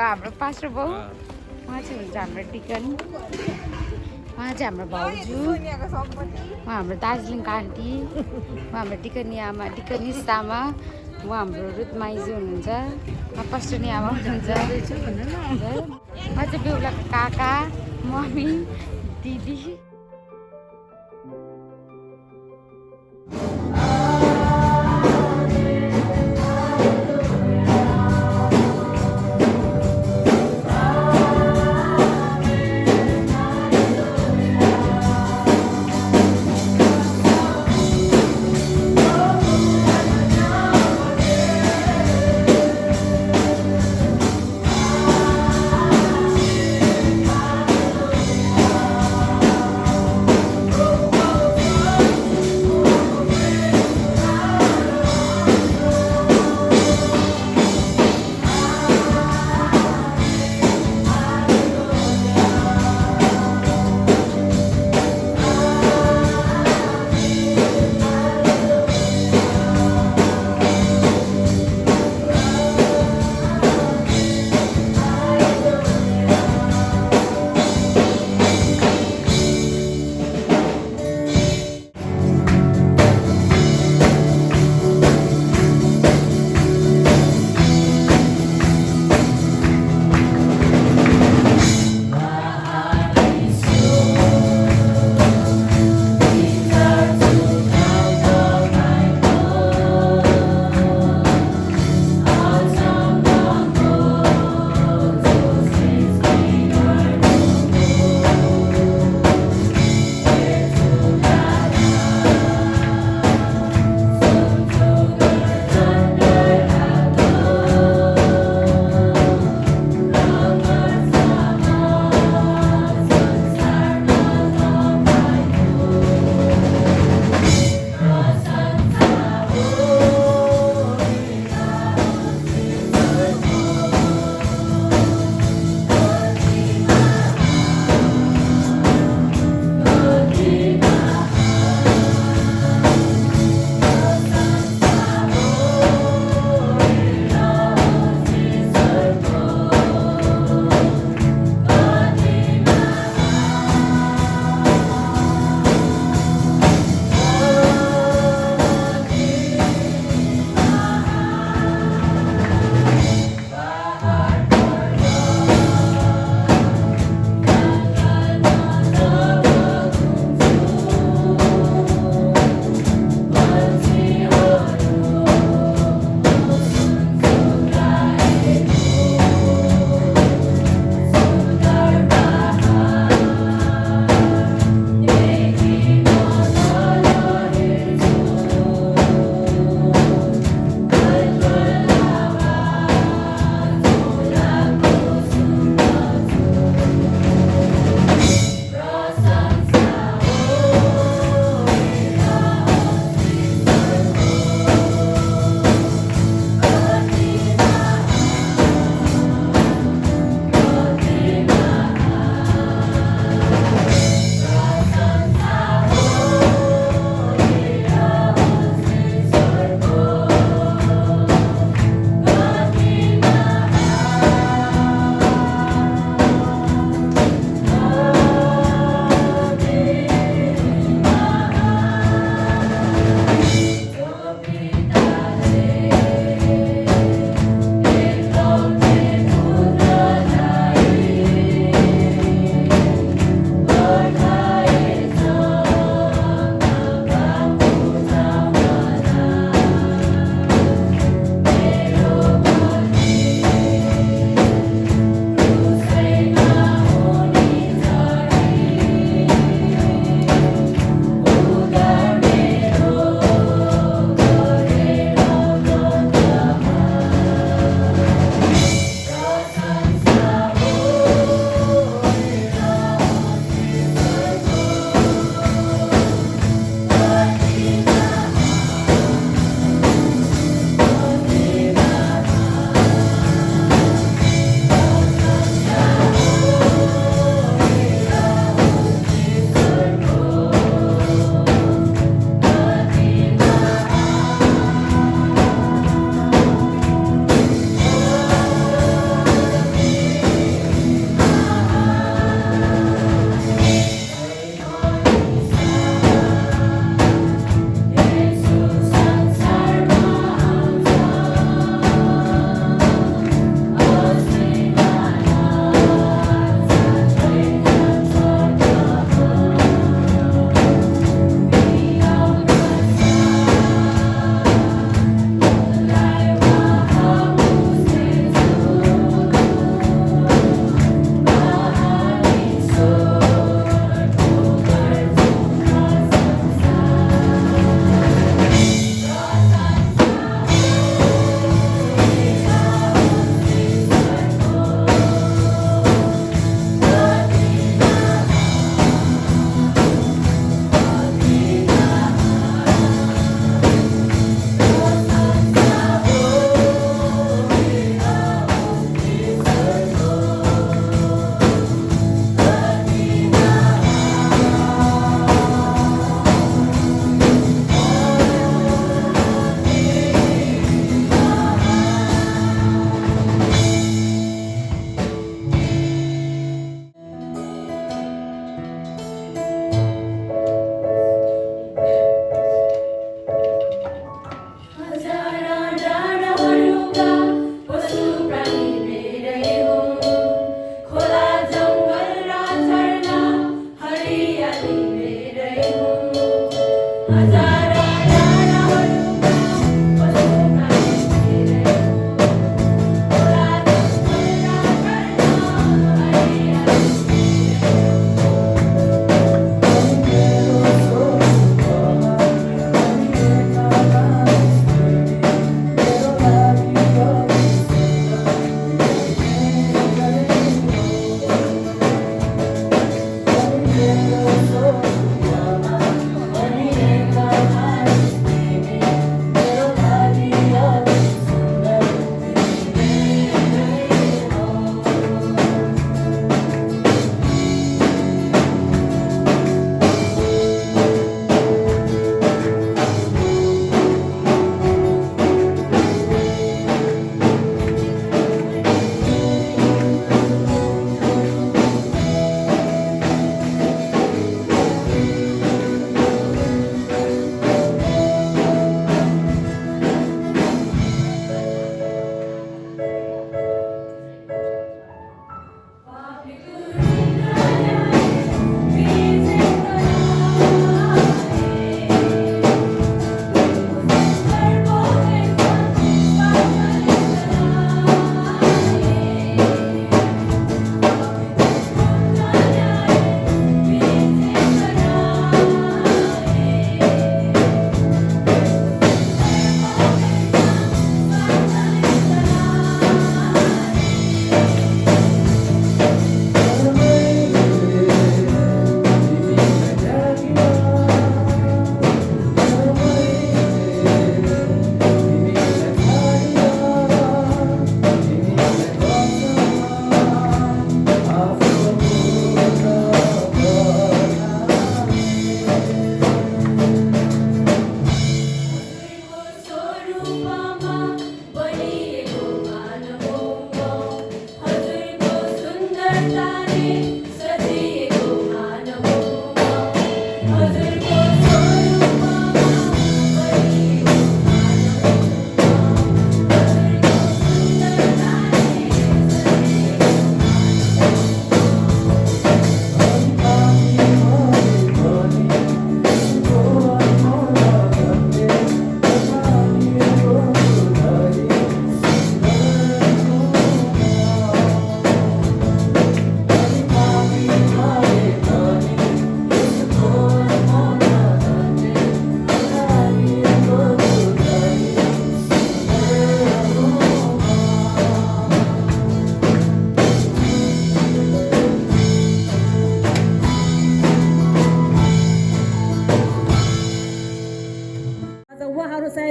हाम्रो पास्टर बाउ उहाँ चाहिँ हुन्छ हाम्रो डिकन उहाँ चाहिँ हाम्रो भाउजू उहाँ हाम्रो दार्जिलिङको आन्टी उहाँ हाम्रो डिकनी आमा डिकनिस आमा उहाँ हाम्रो रुथ माइजू हुनुहुन्छ उहाँ पास्टरनी आमा हुनुहुन्छ उहाँ चाहिँ बेहुलाको काका मम्मी दिदी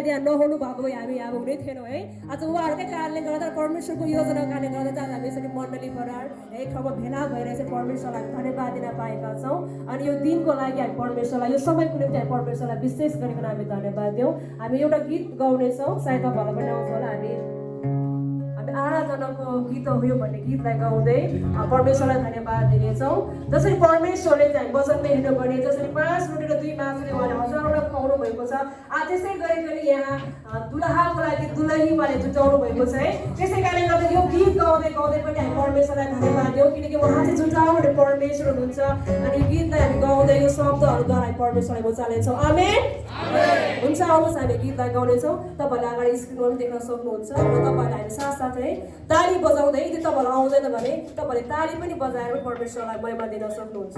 सायद यहाँ नहुनु भएको भए हामी यहाँ हुनै थिएनौँ है आज उहाँहरूकै कारणले गर्दा परमेश्वरको योजनाको कारणले गर्दा चाहिँ हामी यसरी मण्डली परिवार एक ठाउँमा भेला भएर चाहिँ परमेश्वरलाई धन्यवाद दिन पाएका छौँ अनि यो दिनको लागि हामी परमेश्वरलाई यो समयको निम्ति हामी परमेश्वरलाई विशेष गरिकन हामी धन्यवाद दियौँ हामी एउटा गीत गाउनेछौँ सायद तपाईँहरूलाई पनि आउँछ होला हामी आराधनाको गीत हो यो भन्ने गीतलाई गाउँदै परमेश्वरलाई धन्यवाद दिनेछौँ जसरी परमेश्वरले चाहिँ वचनले हिँड्नुपर्ने जसरी 5 रोटी र 2 मासुले उहाँले हजारवटा खुवाउनु भएको छ आज त्यसै गरिकन यहाँ दुलहाको लागि दुलही उहाँले जुटाउनु भएको छ है त्यसै कारणले गर्दा यो गीत गाउँदै गाउँदै पनि हामी परमेश्वरलाई धन्यवाद दियौँ किनकि उहाँ चाहिँ जुटाउने परमेश्वर हुनुहुन्छ अनि यो गीतलाई हामी गाउँदै यो शब्दहरूद्वारा हामी परमेश्वरलाई उचाल्नेछौँ आमेन हुन्छ आउनुहोस् हामी गीतलाई गाउनेछौँ तपाईँहरूले अगाडि स्क्रिनमा पनि देख्न सक्नुहुन्छ र तपाईँहरूले हामी साथसाथै ताली बजाउँदै यदि तपाईँहरूलाई आउँदैन भने तपाईँले ताली पनि बजाएर परमेश्वरलाई महिमा दिन सक्नुहुन्छ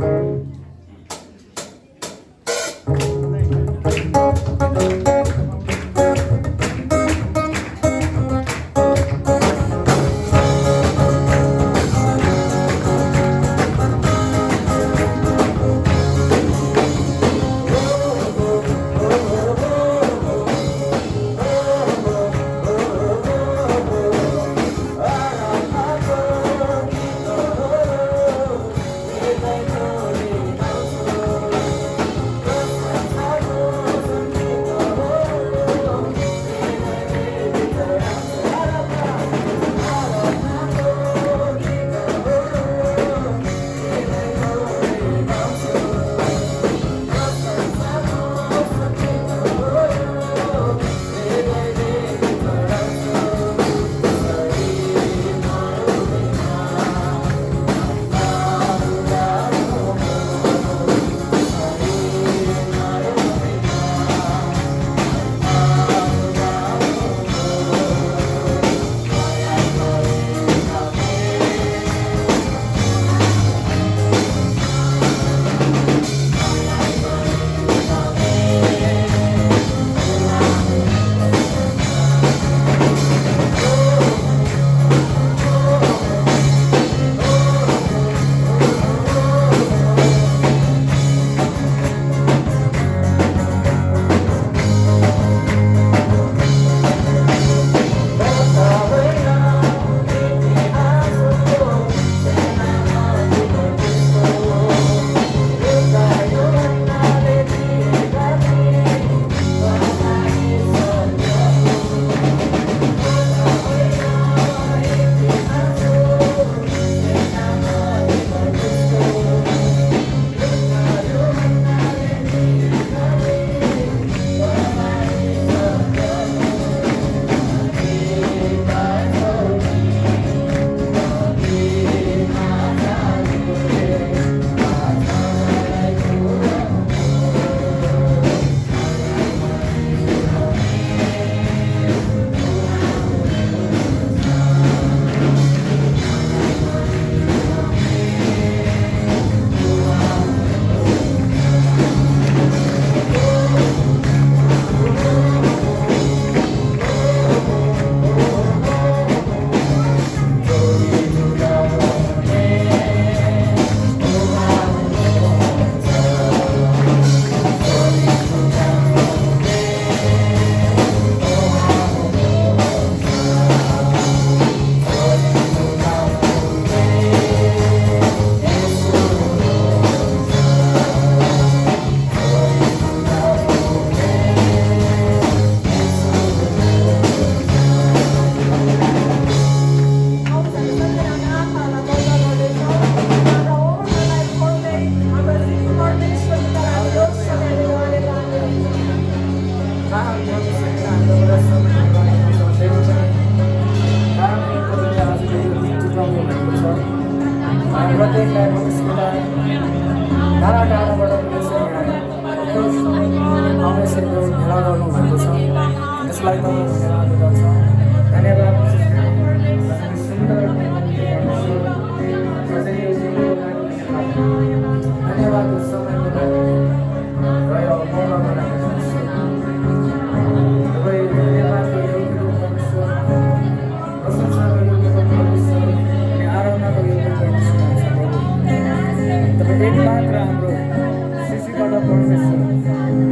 परमेश्वर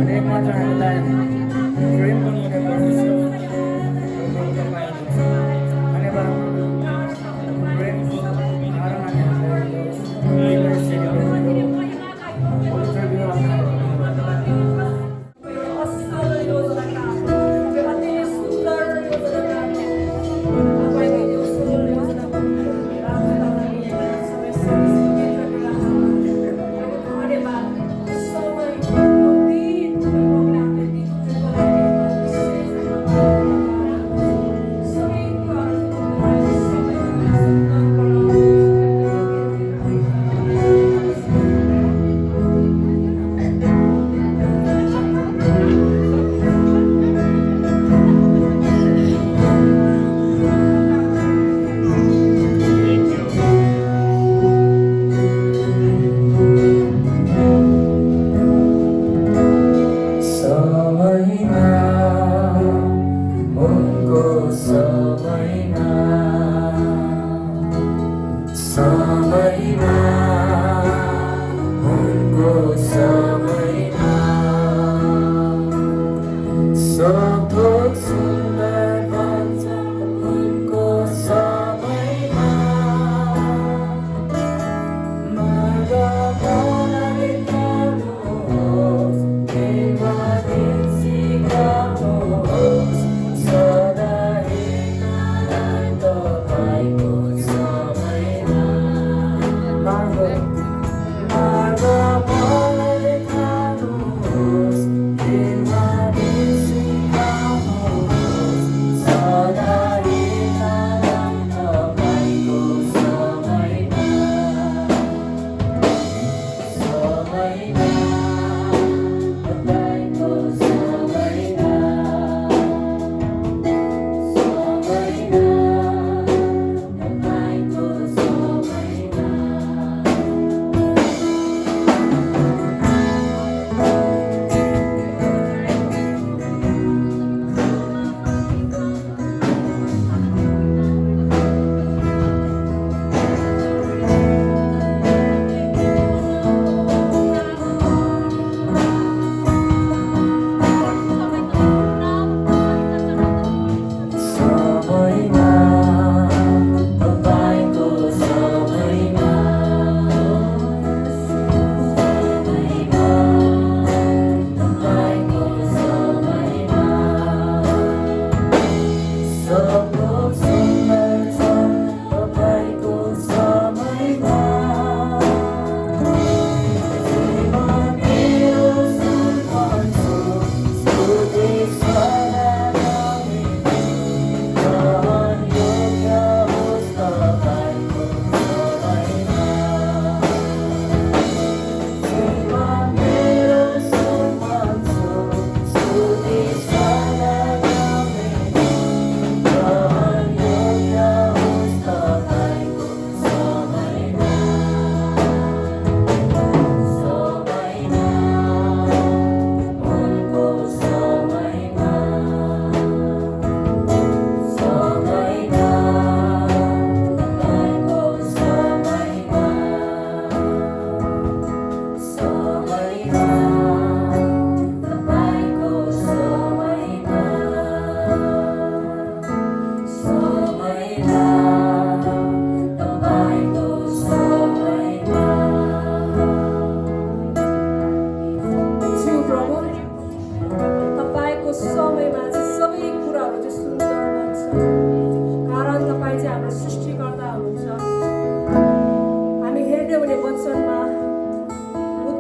अनि एक मात्र हामीलाई प्रेम गर्नुहुने परमेश्वर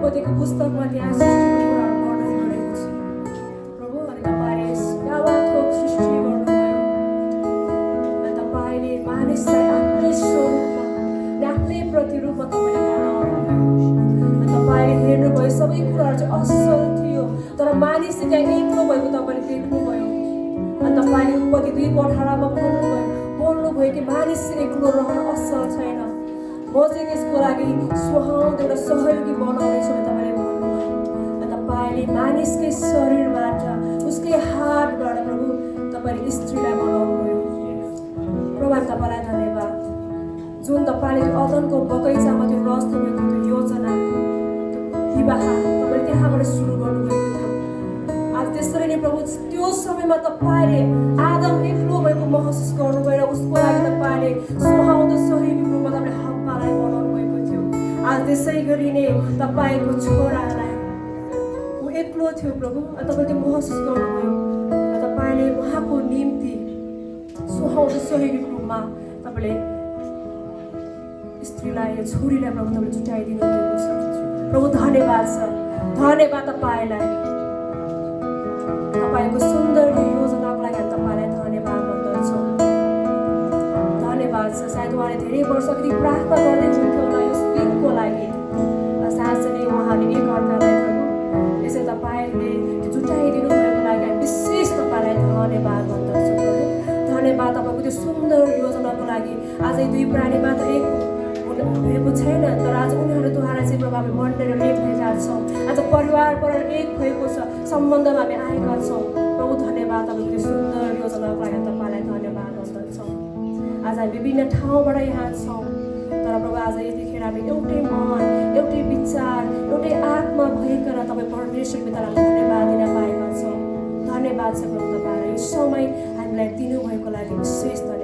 उत्पत्तिको पुस्तकमा त्यहाँ सृष्टिको कुराहरू वर्णन गरेको छ प्रभु। अनि तपाईँले यावत थोक सृष्टि गर्नुभयो अनि तपाईँले मानिसलाई आफ्नै स्वरूपमा आफ्नै प्रतिरूपमा तपाईँले बनाउनुभयो अनि तपाईँले हेर्नुभयो सबै कुराहरू चाहिँ असल थियो तर मानिस चाहिँ त्यहाँ एक्लो भएको तपाईँले देख्नुभयो अनि तपाईँले उत्पत्ति 2:18 बोल्नुभयो कि मानिस एक्लो रहन असल छैन, म चाहिँ त्यसको लागि सुहाउँदो एउटा सहयोगी बनाउनेछु भनेर तपाईँले भन्नुभयो अनि तपाईँले मानिसकै शरीरबाट उसकै हातबाट प्रभु तपाईँले स्त्रीलाई बनाउनुभयो। प्रभु हामी तपाईँलाई धन्यवाद जुन तपाईँले त्यो अदनको बगैँचामा त्यो रच दिनुभएको त्यो योजना विवाह तपाईँले त्यहाँबाट सुरु गर्नुभएको थियो। आज त्यसरी नै प्रभु त्यो समयमा तपाईँले आदम एक्लो भएको महसुस गर्नुभयो र उसको लागि तपाईँले सुहाउँदो सहयोगी रूपमा तपाईँले हव्वालाई बनाउनु भएको थियो। आज त्यसै गरी नै तपाईँको छोरालाई ऊ एक्लो थियो प्रभु अनि तपाईँले त्यो महसुस गर्नुभयो र तपाईँले उहाँको निम्ति सुहाउँदो सहयोगी रूपमा तपाईँले स्त्रीलाई छोरीलाई प्रभु तपाईँले जुटाइदिनु भएको छ। प्रभु धन्यवाद छ, धन्यवाद तपाईँलाई, तपाईँको सुन्दर योजनाको लागि हामी तपाईँलाई धन्यवाद भन्दछौँ। धन्यवाद छ। सायद उहाँले धेरै वर्षदेखि प्रार्थना गर्दै हुनुहुन्थ्यो होला यो दिनको लागि, साँच्चै नै उहाँले एकअर्कालाई प्रभु यसै तपाईँले जुटाइदिनु भएको लागि हामी विशेष तपाईँलाई धन्यवाद भन्दछौँ प्रभु। धन्यवाद तपाईँको त्यो सुन्दर योजनाको लागि। आज दुई प्राणी मात्र एक भएको छैन तर आज उनीहरूद्वारा चाहिँ प्रभु हामी मण्डेर एक भएका छौँ। आज परिवार एक भएको छ, सम्बन्धमा हामी आएका छौँ प्रभु। धन्यवाद तपाईँको त्यो सुन्दर योजनाको लागि तपाईँलाई धन्यवाद भन्दछौँ। आज हामी विभिन्न ठाउँबाट यहाँ छौँ तर प्रभु आज यतिखेर हामी एउटै मन, एउटै विचार, एउटै आत्मा भइकन तपाईँ परमेश्वर पितालाई धन्यवाद दिन पाएका छौँ। धन्यवाद छ प्रभु तपाईँलाई यो समय हामीलाई दिनुभएको लागि विशेष धन्यवाद।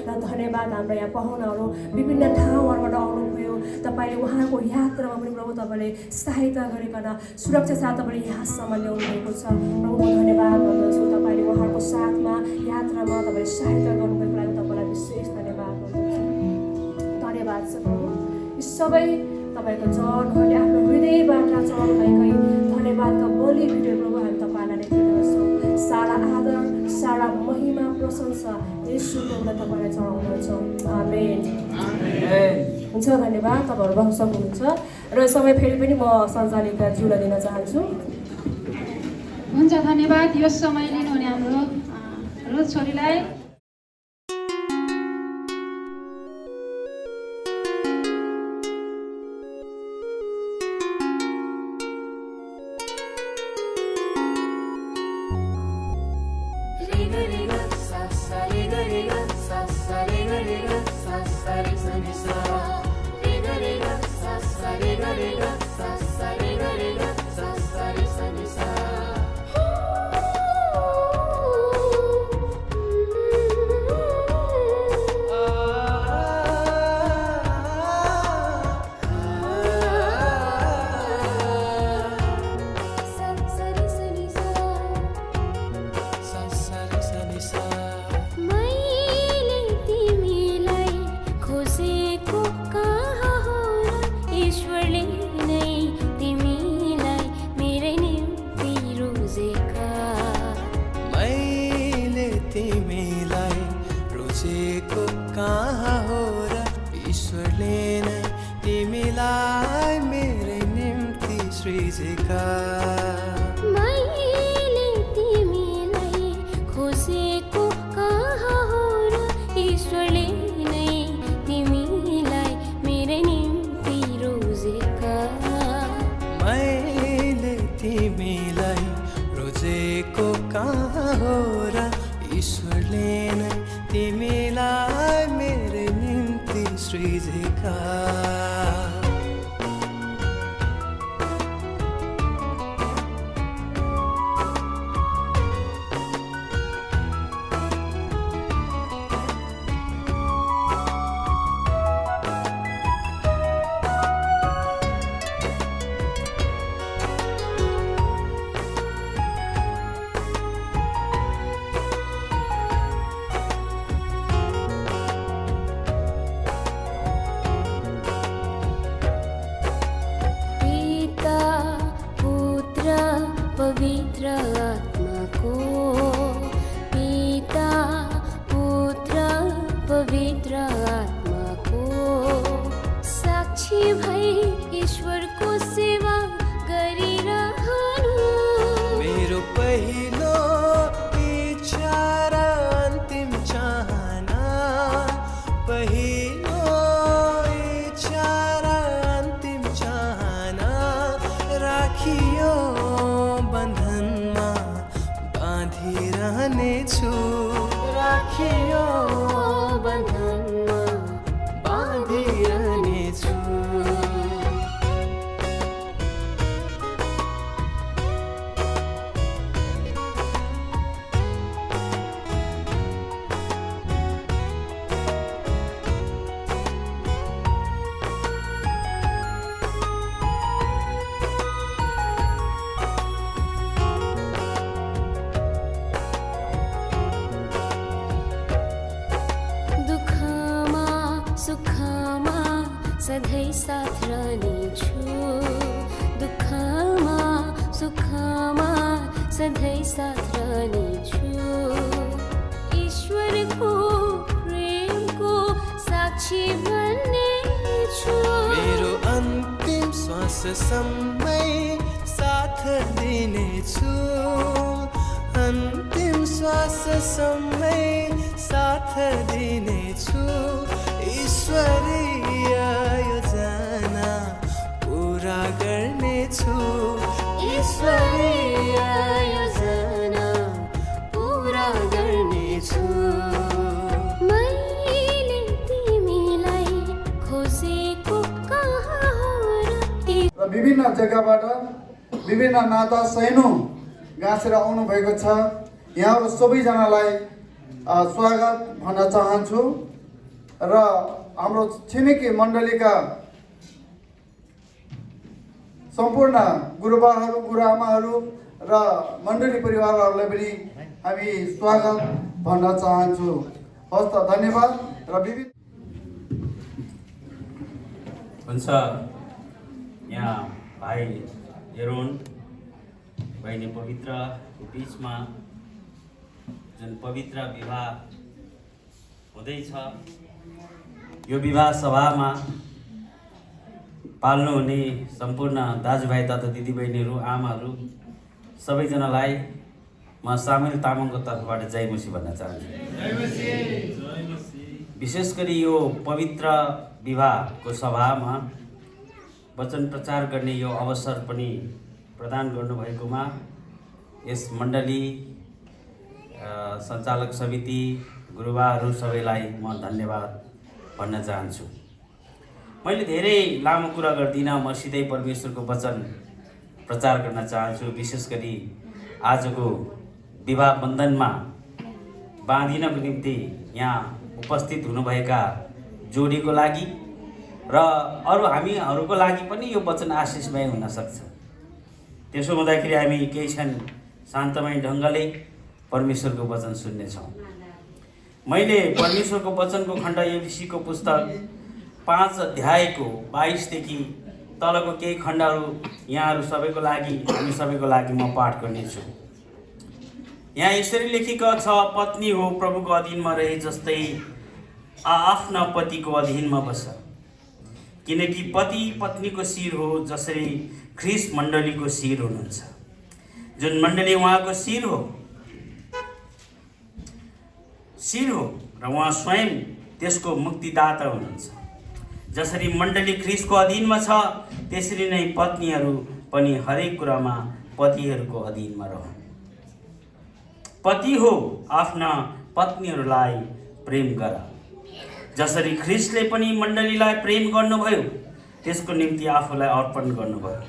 र धन्यवाद हाम्रो यहाँ पाहुनाहरू विभिन्न ठाउँहरूबाट आउनुभयो, तपाईँले उहाँको यात्रामा पनि प्रभु तपाईँले सहायता गरिकन सुरक्षा साथ तपाईँले यहाँसम्म ल्याउनु भएको छ प्रभु। म धन्यवाद भन्दछु तपाईँले उहाँको साथमा यात्रामा तपाईँले सहायता गर्नुभएको लागि तपाईँलाई विशेष धन्यवाद भन्दछु। धन्यवाद छ प्रभु। यी सबै तपाईँको चरणहरूले आफ्नो हृदयबाट चरण भएकै धन्यवादका बलि भिडियो प्रभु हामी तपाईँलाई नै दिँदछौँ। सारा आदर, सारा महिमा, प्रशंसा येशूको लागि तपाईँलाई चढाउँदछौँ। आमेन। हुन्छ, धन्यवाद। तपाईँहरू बस्न सक्नुहुन्छ र समय फेरि पनि म सञ्चालिका ज्यूलाई दिन चाहन्छु। हुन्छ, धन्यवाद। यो समय लिनुहुने हाम्रो रोज छोरीलाई रहनेछु दुःखमा सुखमा सधैँ साथ रहनेछु ईश्वरको प्रेमको साक्षी बन्नेछु मेरो अन्तिम श्वाससम्मै साथ दिनेछु अन्तिम श्वाससम्मै साथ दिनेछु ईश्वरीय योजना पुरा गर्नेछु ईश्वरीय योजना पुरा गर्नेछु मैले तिमीलाई खोजेको कहाँ हो र विभिन्न जग्गाबाट विभिन्न नाता सैनु गाँसेर आउनु भएको छ। यहाँहरू सबैजनालाई स्वागत भन्न चाहन्छु र हाम्रो छिमेकी मण्डलीका सम्पूर्ण गुरुबाहरू गुरुआमाहरू र मण्डली परिवारहरूलाई पनि हामी स्वागत भन्न चाहन्छु। हस् त, धन्यवाद। र विभिन्न हुन्छ यहाँ भाइ एरोन बहिनी पवित्रको बिचमा जुन पवित्र विवाह हुँदैछ, यो विवाह सभामा पाल्नुहुने सम्पूर्ण दाजुभाइ तथा दिदीबहिनीहरू आमाहरू सबैजनालाई म सामेल तामाङको तर्फबाट जय मसी भन्न चाहन्छु। विशेष गरी यो पवित्र विवाहको सभामा वचन प्रचार गर्ने यो अवसर पनि प्रदान गर्नुभएकोमा यस मण्डली सञ्चालक समिति गुरुबाहरू सबैलाई म धन्यवाद भन्न चाहन्छु। मैले धेरै लामो कुरा गर्दिनँ, म सिधै परमेश्वरको वचन प्रचार गर्न चाहन्छु। विशेष गरी आजको विवाह बन्धनमा बाँधिनको निम्ति यहाँ उपस्थित हुनुभएका जोडीको लागि र अरू हामीहरूको लागि पनि यो वचन आशिषमय हुन सक्छ। त्यसो हुँदाखेरि हामी केही क्षण शान्तमय ढङ्गले परमेश्वरको वचन सुन्नेछौँ। मैले परमेश्वरको वचनको खण्ड एफिसीको पुस्तक 5 अध्यायको 22 देखि तलको केही खण्डहरू यहाँहरू सबैको लागि हामी सबैको लागि म पाठ गर्नेछु। यहाँ यसरी लेखिएको छ, पत्नी हो प्रभुको अधीनमा रहे जस्तै आफ्ना पतिको अधीनमा बस, किनकि पति पत्नीको शिर हो जसरी ख्रीष्ट मण्डलीको शिर हुनुहुन्छ, जुन मण्डली उहाँको शिर हो र उहाँ स्वयं त्यसको मुक्तिदाता हुनुहुन्छ। जसरी मण्डली ख्रीष्टको अधीनमा छ त्यसरी नै पत्नीहरू पनि हरेक कुरामा पतिहरूको अधीनमा रहन्। पति हो आफ्ना पत्नीहरूलाई प्रेम गर, जसरी ख्रीष्टले पनि मण्डलीलाई प्रेम गर्नुभयो त्यसको निम्ति आफूलाई अर्पण गर्नुभयो,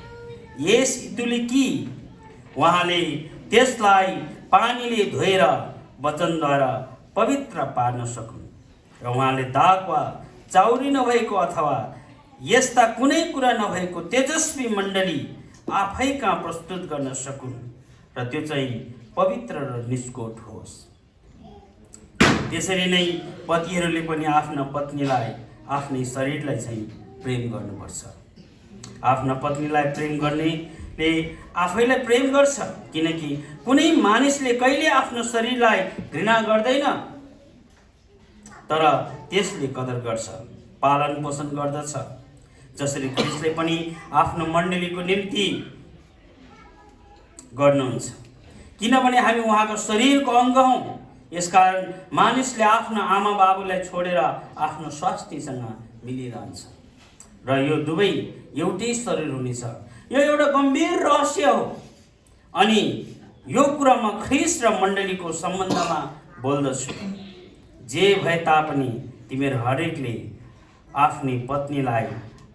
यस हेतुले कि उहाँले त्यसलाई पानीले धोएर वचनद्वारा पवित्र पार्न सकुन् र उहाँले दाग वा चाउरी नभएको अथवा यस्ता कुनै कुरा नभएको तेजस्वी मण्डली आफै कहाँ प्रस्तुत गर्न सकुन् र त्यो चाहिँ पवित्र र निष्कोट होस्। त्यसरी नै पतिहरूले पनि आफ्ना पत्नीलाई आफ्नै शरीरलाई चाहिँ प्रेम गर्नुपर्छ। आफ्ना पत्नीलाई प्रेम गर्नेले आफैलाई प्रेम गर्छ, किनकि कुनै मानिसले कहिले आफ्नो शरीरलाई घृणा गर्दैन, तर त्यसले कदर गर्छ, पालन पोषण गर्दछ। जसरी ख्रीष्टले पनि आफ्नो मण्डलीको निम्ति गर्नुहुन्छ, किनभने हामी उहाँको शरीरको अङ्ग हौँ। यसकारण मानिसले आफ्नो आमा बाबुलाई छोडेर आफ्नो स्वास्थ्यसँग मिलिरहन्छ र यो दुवै एउटै शरीर हुनेछ। यो एउटा गम्भीर रहस्य हो अनि यो कुरा म ख्रीष्ट र मण्डलीको सम्बन्धमा बोल्दछु। जे भए तापनि तिमीहरू हरेकले आफ्नी पत्नीलाई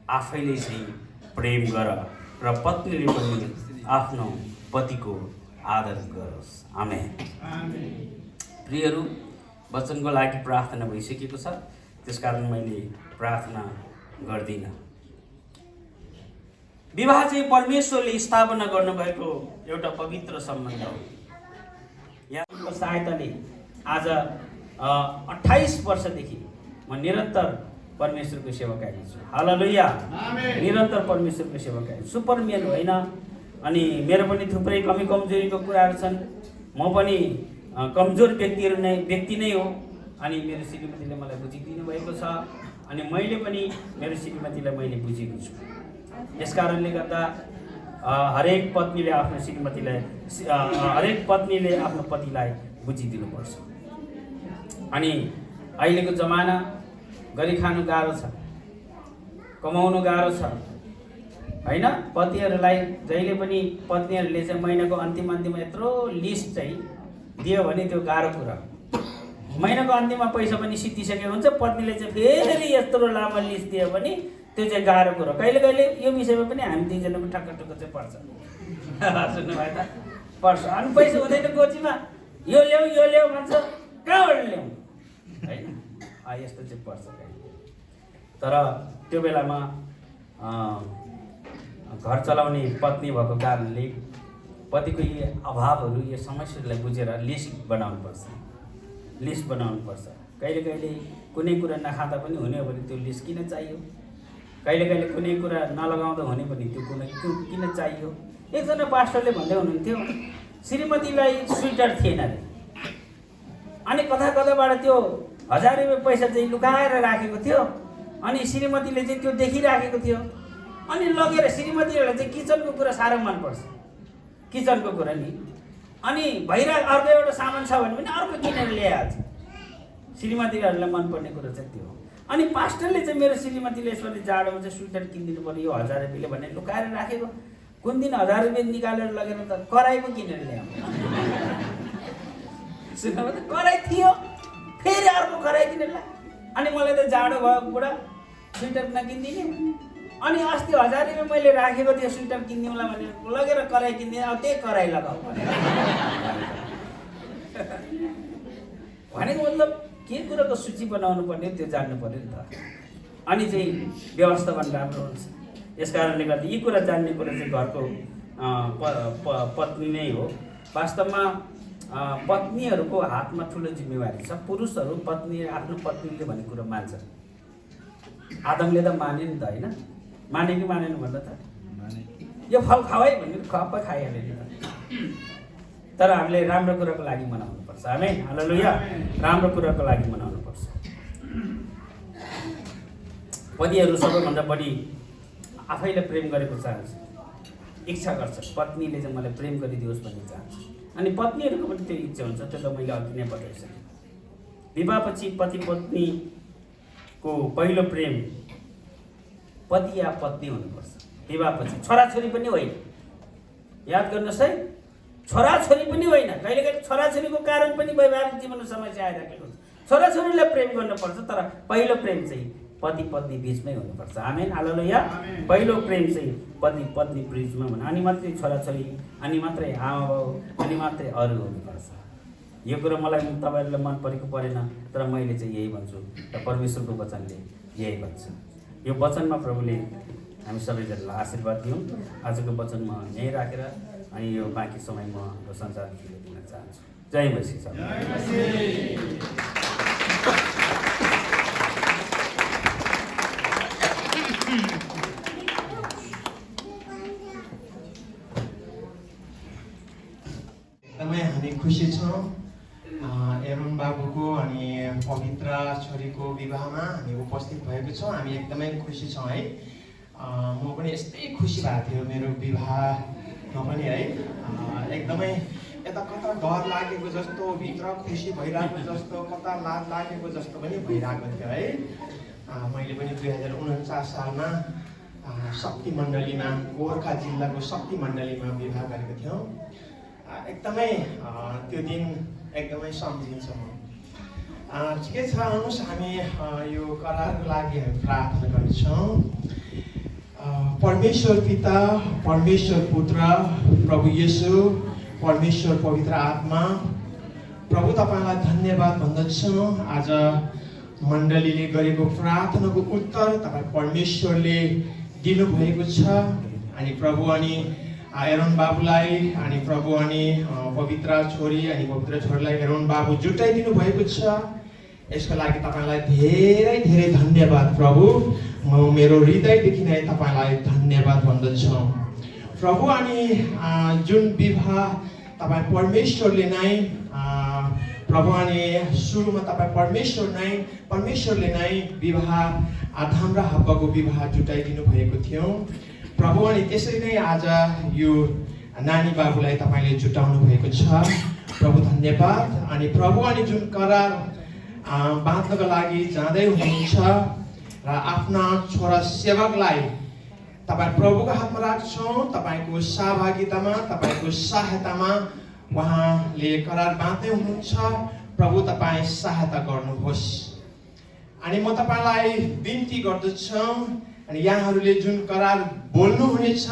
आफैले चाहिँ प्रेम गर र पत्नीले पनि आफ्नो पतिको आदर गरोस्। आमेन। प्रियहरू, वचनको लागि प्रार्थना भइसकेको छ, त्यसकारण मैले प्रार्थना गर्दिनँ। विवाह चाहिँ परमेश्वरले स्थापना गर्नुभएको एउटा पवित्र सम्बन्ध हो। यहाँको सहायताले आज 28 वर्षदेखि म निरन्तर परमेश्वरको सेवकाई छु। हालेलुया। निरन्तर परमेश्वरको सेवकाई। सुपरम्यान होइन। अनि मेरो पनि थुप्रै कमी कमजोरीको कुराहरू छन्। म पनि कमजोर व्यक्ति नै हो। अनि मेरो श्रीमतीले मलाई बुझिदिनु भएको छ अनि मैले पनि मेरो श्रीमतीलाई मैले बुझेको छु। यसकारणले गर्दा हरेक पत्नीले आफ्नो श्रीमतीलाई हरेक पत्नीले आफ्नो पतिलाई बुझिदिनुपर्छ। अनि अहिलेको जमाना गरी खानु गाह्रो छ, कमाउनु गाह्रो छ हैन। पतिहरूलाई जहिले पनि पत्नीहरूले चाहिँ महिनाको अन्तिममा यत्रो लिस्ट चाहिँ दियो भने त्यो गाह्रो कुरा। महिनाको अन्तिममा पैसा पनि सिद्धिसकेको हुन्छ, पत्नीले चाहिँ फेरि यत्रो लामो लिस्ट दियो भने त्यो चाहिँ गाह्रो कुरो। कहिले कहिले यो विषयमा पनि हामी दुईजनाको ठक्क चाहिँ पर्छ। सुन्नुभयो त? पर्छ। अनि पैसा हुँदैन गोजीमा, यो ल्याऊ भन्छ, कहाँबाट ल्याउँ होइन? यस्तो चाहिँ पर्छ। तर त्यो बेलामा घर चलाउने पत्नी भएको कारणले पतिको यी अभावहरू, यो समस्याहरूलाई बुझेर लिस्ट बनाउनुपर्छ। कहिले कहिले कुनै कुरा नखाँदा पनि हुने हो भने त्यो लिस्ट किन चाहियो? कहिले कहिले कुनै कुरा नलगाउँदा हुने भने त्यो किन चाहियो? एकजना पास्टरले भन्दै हुनुहुन्थ्यो श्रीमतीलाई स्वेटर थिएन अरे। अनि कताबाट त्यो 1000 रुपियाँ पैसा चाहिँ लुकाएर राखेको थियो। अनि श्रीमतीले चाहिँ त्यो देखिराखेको थियो। अनि लगेर श्रीमतीहरूलाई चाहिँ किचनको कुरा साह्रो मनपर्छ, किचनको कुरा नि। अनि अर्को एउटा सामान छ भने पनि अर्को किनेर ल्याइहाल्छ। श्रीमतीहरूलाई मनपर्ने कुरा चाहिँ त्यो हो। अनि पास्टरले चाहिँ मेरो श्रीमतीले यसपालि जाडोमा चाहिँ स्वेटर किनिदिनु पर्यो, यो 1000 रुपियाँले भनेर लुकाएर राखेको। कुन दिन 1000 रुपियाँ निकालेर लगेर त कराईको किनेर ल्याउँ। सुन्नुभयो त? कराई थियो, फेरि अर्को कराई किनेर ल्या। अनि मलाई त जाडो भएको बुढा स्वेटर नकिनिदिने। अनि अस्ति 1000 रुपियाँ मैले राखेको थियो स्वेटर किनिदिउँला भनेर लगेर कराई किनिदिएँ। अब त्यही कराई लगाऊ भनेको मतलब के कुराको सूची बनाउनु पर्ने त्यो जान्नु पर्यो नि त। अनि चाहिँ व्यवस्थापन राम्रो हुन्छ। यसकारणले गर्दा यी कुरा जान्ने कुरा चाहिँ घरको पत्नी नै हो। वास्तवमा पत्नीहरूको हातमा ठुलो जिम्मेवारी छ। पुरुषहरू आफ्नो पत्नीले भनेको कुरा मान्छ। आदमले त माने नि त होइन? माने कि मानेन भन्दा त यो फल खाऊ है भन्ने खप्प खाइहाल्यो नि त। तर हामीले राम्रो कुराको लागि मनाउनुपर्छ। आमेन। हालेलुया। राम्रो कुराको लागि मनाउनुपर्छ। पतिहरू सबैभन्दा बढी आफैले प्रेम गरेको चाहन्छ, इच्छा गर्छ। पत्नीले चाहिँ मलाई प्रेम गरिदियोस् भन्ने चाहन्छ। अनि पत्नीहरूको पनि त्यो इच्छा हुन्छ। त्यो त मैले अघि नै बताइसकेँ। विवाहपछि पति पत्नीको पहिलो प्रेम पति या पत्नी हुनुपर्छ। विवाहपछि छोराछोरी पनि होइन। याद गर्नुहोस् है, छोराछोरी पनि होइन। कहिले कहिले छोराछोरीको कारण पनि वैवाहिक जीवनमा समस्या आइराखेको हुन्छ। छोराछोरीलाई प्रेम गर्नुपर्छ, तर पहिलो प्रेम चाहिँ पति पत्नी बिचमै हुनुपर्छ। आमेन। हालेलुया। पहिलो प्रेम चाहिँ पति पत्नी बिचमा हुनु, अनि मात्रै छोराछोरी, अनि मात्रै आमा बाउ, अनि मात्रै अरू हुनुपर्छ। यो कुरा मलाई तपाईँहरूलाई मन परेको परेन, तर मैले चाहिँ यही भन्छु र परमेश्वरको वचनले यही भन्छ। यो वचनमा प्रभुले हामी सबैजनालाई आशीर्वाद दिउँ। आजको वचन म यहीँ राखेर अनि यो बाँकी समय म संसारले दिन चाहन्छु। जय मसीह। एकदमै हामी खुसी छौँ एरोन बाबुको अनि पवित्र छोरीको विवाहमा हामी उपस्थित भएको छौँ। हामी एकदमै खुसी छौँ है। म पनि यस्तै खुसी भएको थियो मेरो विवाहमा पनि है। एकदमै यता कता डर लागेको जस्तो, भित्र खुसी भइरहेको जस्तो, कता लाज लागेको जस्तो पनि भइरहेको थियो है। मैले पनि 2049 सालमा शक्ति मण्डलीमा, गोर्खा जिल्लाको शक्ति मण्डलीमा विवाह गरेको थियौँ। एकदमै त्यो दिन एकदमै सम्झिन्छ म। ठिकै छ, आउनुहोस् हामी यो करारको लागि हामी प्रार्थना गर्नेछौँ। परमेश्वर पिता, परमेश्वर पुत्र, प्रभु येशू, परमेश्वर पवित्र आत्मा, प्रभु तपाईँलाई धन्यवाद भन्दछौँ। आज मण्डलीले गरेको प्रार्थनाको उत्तर तपाईँ परमेश्वरले दिनुभएको छ। अनि प्रभु अनि एरोन बाबुलाई अनि प्रभु अनि पवित्र छोरी अनि पवित्र छोरीलाई एरोन बाबु जुटाइदिनु भएको छ। यसको लागि तपाईँलाई धेरै धेरै धन्यवाद प्रभु। म मेरो हृदयदेखि नै तपाईँलाई धन्यवाद भन्दछु प्रभु। अनि जुन विवाह तपाईँ परमेश्वरले नै प्रभु, अनि सुरुमा तपाईँ परमेश्वरले नै विवाह आदम र हव्वाको विवाह जुटाइदिनु भएको थियो प्रभु। अनि त्यसरी नै आज यो नानी बाबुलाई तपाईँले जुटाउनु भएको छ प्रभु, धन्यवाद। अनि प्रभु, अनि जुन करार बाँध्नको लागि जाँदै हुनुहुन्छ र आफ्ना छोरा सेवकलाई तपाईँ प्रभुको हातमा राख्छौँ। तपाईँको सहभागितामा, तपाईँको सहायतामा उहाँले करार बाँध्दै हुनुहुन्छ प्रभु, तपाईँ सहायता गर्नुहोस्। अनि म तपाईँलाई बिन्ती गर्दछु, अनि यहाँहरूले जुन करार बोल्नुहुनेछ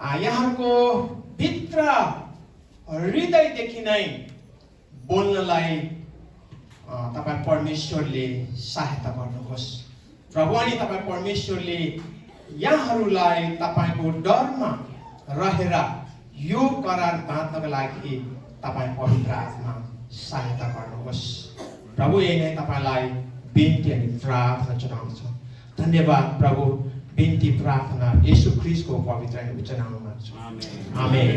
यहाँहरूको भित्र हृदयदेखि नै बोल्नलाई तपाईँ परमेश्वरले सहायता गर्नुहोस् प्रभु। अनि तपाईँ परमेश्वरले यहाँहरूलाई तपाईँको डरमा रहेर यो करार बाँध्नको लागि तपाईँ पवित्र आत्मा सहायता गर्नुहोस् प्रभु। यही नै तपाईँलाई बिन्ती अनि प्रार्थना चढाउँछु। धन्यवाद प्रभु। बिन्ती प्रार्थना येशू ख्रीष्टको पवित्र अनि उच्च नाममा माग्छु, आमेन।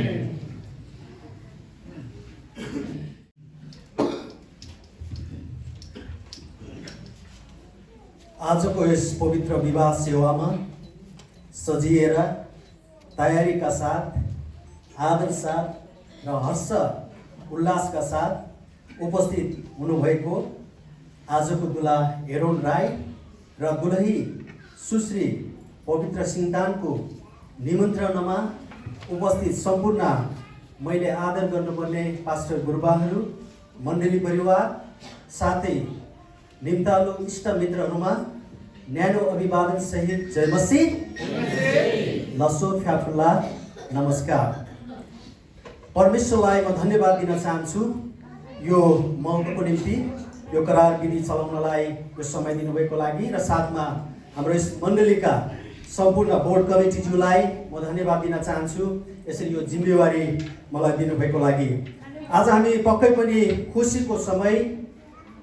आजको यस पवित्र विवाह सेवामा सजिएर तयारीका साथ, आदर साथ र हर्ष उल्लासका साथ उपस्थित हुनुभएको आजको दुला एरोन राई र दुलही सुश्री पवित्र सिंहतानको निमन्त्रणामा उपस्थित सम्पूर्ण मैले आदर गर्नुपर्ने पास्टर गुरुबाहरू, मण्डली परिवार, साथै निम्तालु इष्टमित्रहरूमा न्यानो अभिवादन सहित जय मसीह, लसो फ्याफुल्ला, नमस्कार। परमेश्वरलाई म धन्यवाद दिन चाहन्छु यो महत्त्वको निम्ति, यो करार विधि चलाउनलाई यो समय दिनुभएको लागि, र साथमा हाम्रो यस मण्डलीका सम्पूर्ण बोर्ड कमिटीज्यूलाई म धन्यवाद दिन चाहन्छु यसरी यो जिम्मेवारी मलाई दिनुभएको लागि। आज हामी पक्कै पनि खुसीको समय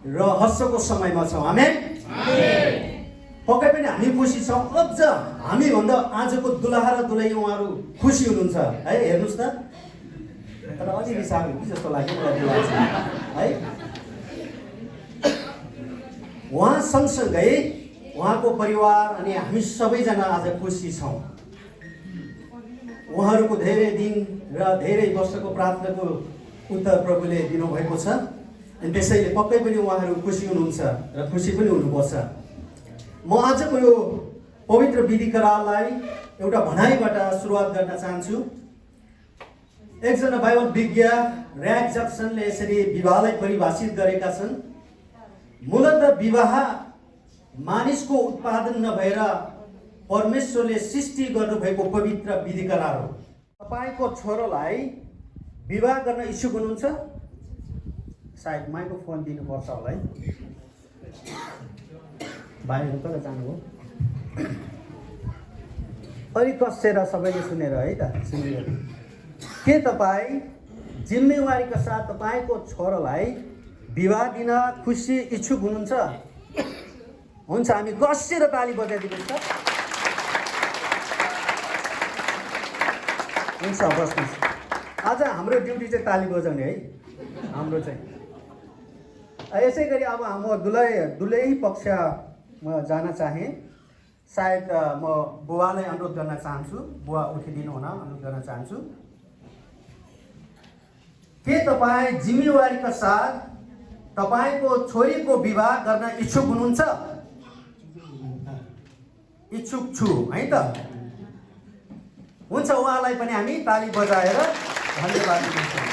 र हर्षको समयमा छौँ, आमेन। पक्कै पनि हामी खुसी छौँ। अझ हामीभन्दा आजको दुलहा र दुलही उहाँहरू खुसी हुनुहुन्छ है। हेर्नुहोस् त, तर अलि रिसाएको कि जस्तो लाग्यो मलाई है। उहाँ सँगसँगै उहाँको परिवार अनि हामी सबैजना आज खुसी छौँ। उहाँहरूको धेरै दिन र धेरै वर्षको प्रार्थनाको उत्तर प्रभुले दिनुभएको छ, अनि त्यसैले पक्कै पनि उहाँहरू खुसी हुनुहुन्छ र खुसी पनि हुनुपर्छ। म आजको यो पवित्र विधि करारलाई एउटा भनाइबाट सुरुवात गर्न चाहन्छु। एकजना बाइबल विज्ञ र्याग जक्सनले यसरी विवाहलाई परिभाषित गरेका छन्। मूलतः विवाह मानिसको उत्पादन नभएर परमेश्वरले सृष्टि गर्नुभएको पवित्र विधि करार हो। तपाईँको छोरोलाई विवाह गर्न इच्छुक हुनुहुन्छ? सायद माइक्रोफोन दिनुपर्छ होला है। भाइहरू कता जानुभयो? अलिक कसेर सबैले सुनेर है त, सुनेर। के तपाईँ जिम्मेवारीका साथ तपाईँको छोरोलाई विवाह दिन खुसी इच्छुक हुनुहुन्छ? हुन्छ, हामी कसेर ताली बजाइदिनुहोस् त। हुन्छ, बस्नुहोस्। आज हाम्रो ड्युटी चाहिँ ताली बजाउने है, हाम्रो चाहिँ। यसै गरी अब म दुलही पक्ष म जान चाहेँ। सायद म बुवालाई अनुरोध गर्न चाहन्छु, बुवा उठिदिनु हुन अनुरोध गर्न चाहन्छु। के तपाईँ जिम्मेवारीका साथ तपाईँको छोरीको विवाह गर्न इच्छुक हुनुहुन्छ? इच्छुक छु है त। हुन्छ, उहाँलाई पनि हामी ताली बजाएर धन्यवाद दिन्छौँ।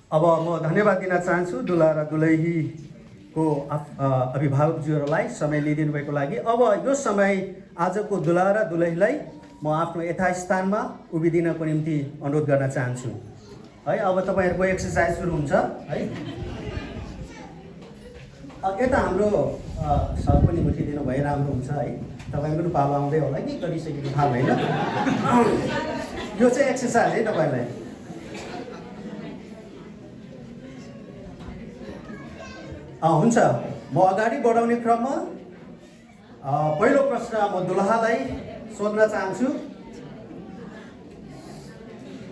अब म धन्यवाद दिन चाहन्छु दुला र दुलहीको अभिभावकज्यूहरूलाई समय लिइदिनु भएको लागि। अब यो समय आजको दुला र दुलहीलाई म आफ्नो यथास्थानमा उभिदिनको निम्ति अनुरोध गर्न चाहन्छु है। अब तपाईँहरूको एक्सर्साइज सुरु हुन्छ है। यता हाम्रो सर पनि उठिदिनु भए राम्रो हुन्छ है। तपाईँको पनि पालो आउँदै होला कि गरिसकेको थाहा भएन। यो चाहिँ एक्सर्साइज है तपाईँलाई। हुन्छ, म अगाडि बढाउने क्रममा पहिलो प्रश्न म दुलहालाई सोध्न चाहन्छु।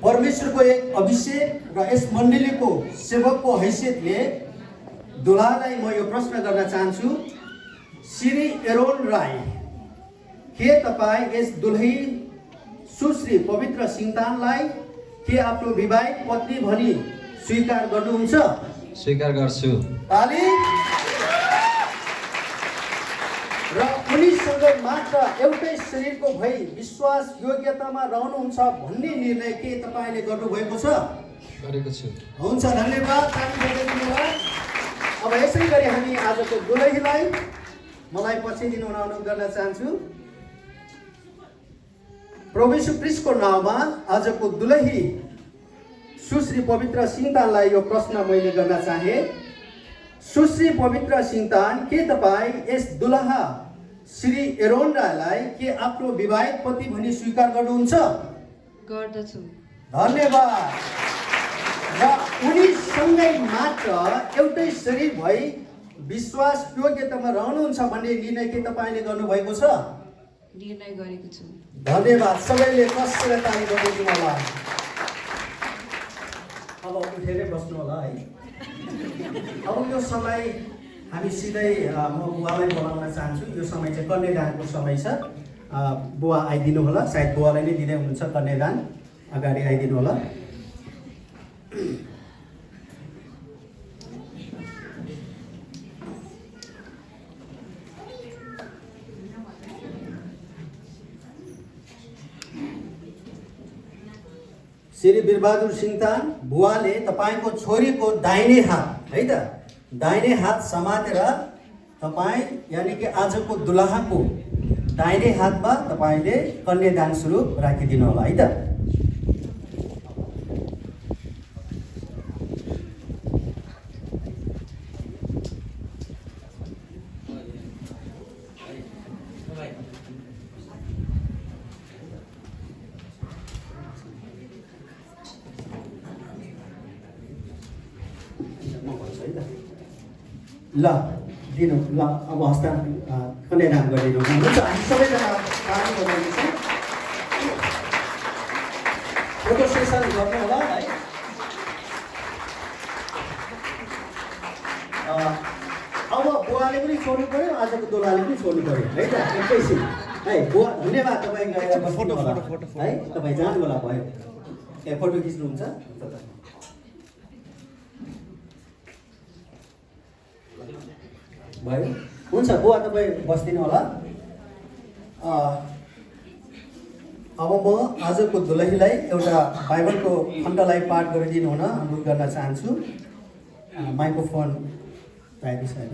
परमेश्वरको एक अभिषेक र यस मण्डलीको सेवकको हैसियतले दुलहालाई म यो प्रश्न गर्न चाहन्छु। श्री एरोन राई, के तपाईँ यस दुलही सुश्री पवित्र सिङतानलाई के आफ्नो विवाहित पत्नी भनी स्वीकार गर्नुहुन्छ? स्वीकार गर्छु। ताली। र उनीसँग मात्र एउटै शरीरको भई विश्वास योग्यतामा रहनुहुन्छ भन्ने निर्णय के तपाईँले गर्नुभएको छ? गरेको छु। हुन्छ, धन्यवाद। अब यसै गरी हामी आजको दुलहीलाई मलाई पछि दिन अनुरोध गर्न चाहन्छु। प्रभु यीशु ख्रीष्टको नाममा आजको दुलही सुश्री पवित्र सिङतानलाई यो प्रश्न मैले गर्न चाहे। सुश्री पवित्र सिङतान, के तपाईँ यस दुलहा श्री एरोन राईलाई के आफ्नो विवाहित पति भनी स्वीकार गर्नुहुन्छ? गर्दछु। धन्यवाद। र उनीसँगै मात्र एउटै शरीर भई विश्वास योग्यतामा रहनुहुन्छ भन्ने निर्णय के तपाईँले गर्नुभएको छ? निर्णय गरेको छु। धन्यवाद। सबैले कसरी ताली बजाउनु होला। अब उठेरै बस्नु होला है। अब यो समय हामी सिधै म बुवालाई बोलाउन चाहन्छु। यो समय चाहिँ कन्यादानको समय छ। बुवा आइदिनु होला। सायद बुवालाई नै दिँदै हुनुहुन्छ कन्यादान। अगाडि आइदिनु होला। श्री वीरबहादुर सिङतान, बुवाले तपाईँको छोरीको दाहिने हात है त, दाहिने हात समातेर तपाईँ यानि कि आजको दुलहाको दाहिने हातमा तपाईँले कन्यादान स्वरूप राखिदिनु होला है त। ल दिनु ल, अब हस्ता कन्यादान गरिदिनु हुन्छ। हामी सबैजना ताली बजाउनेछौँ। फोटो सेसन गर्नु होला है। अब बुवाले पनि छोड्नु पऱ्यो, आजको दुलहाले पनि छोड्नु पऱ्यो है त। एकैछिन है बुवा, धन्यवाद। तपाईँ गएर फोटो होला है। तपाईँ जानु होला भयो। ए फोटो खिच्नुहुन्छ? भयो, हुन्छ। बुवा तपाईँ बस्दिनु होला। अब म आजको दुलहीलाई एउटा बाइबलको खण्डलाई पाठ गरिदिनु हुन अनुरोध गर्न चाहन्छु। माइक्रोफोन पाइदिनु छैन।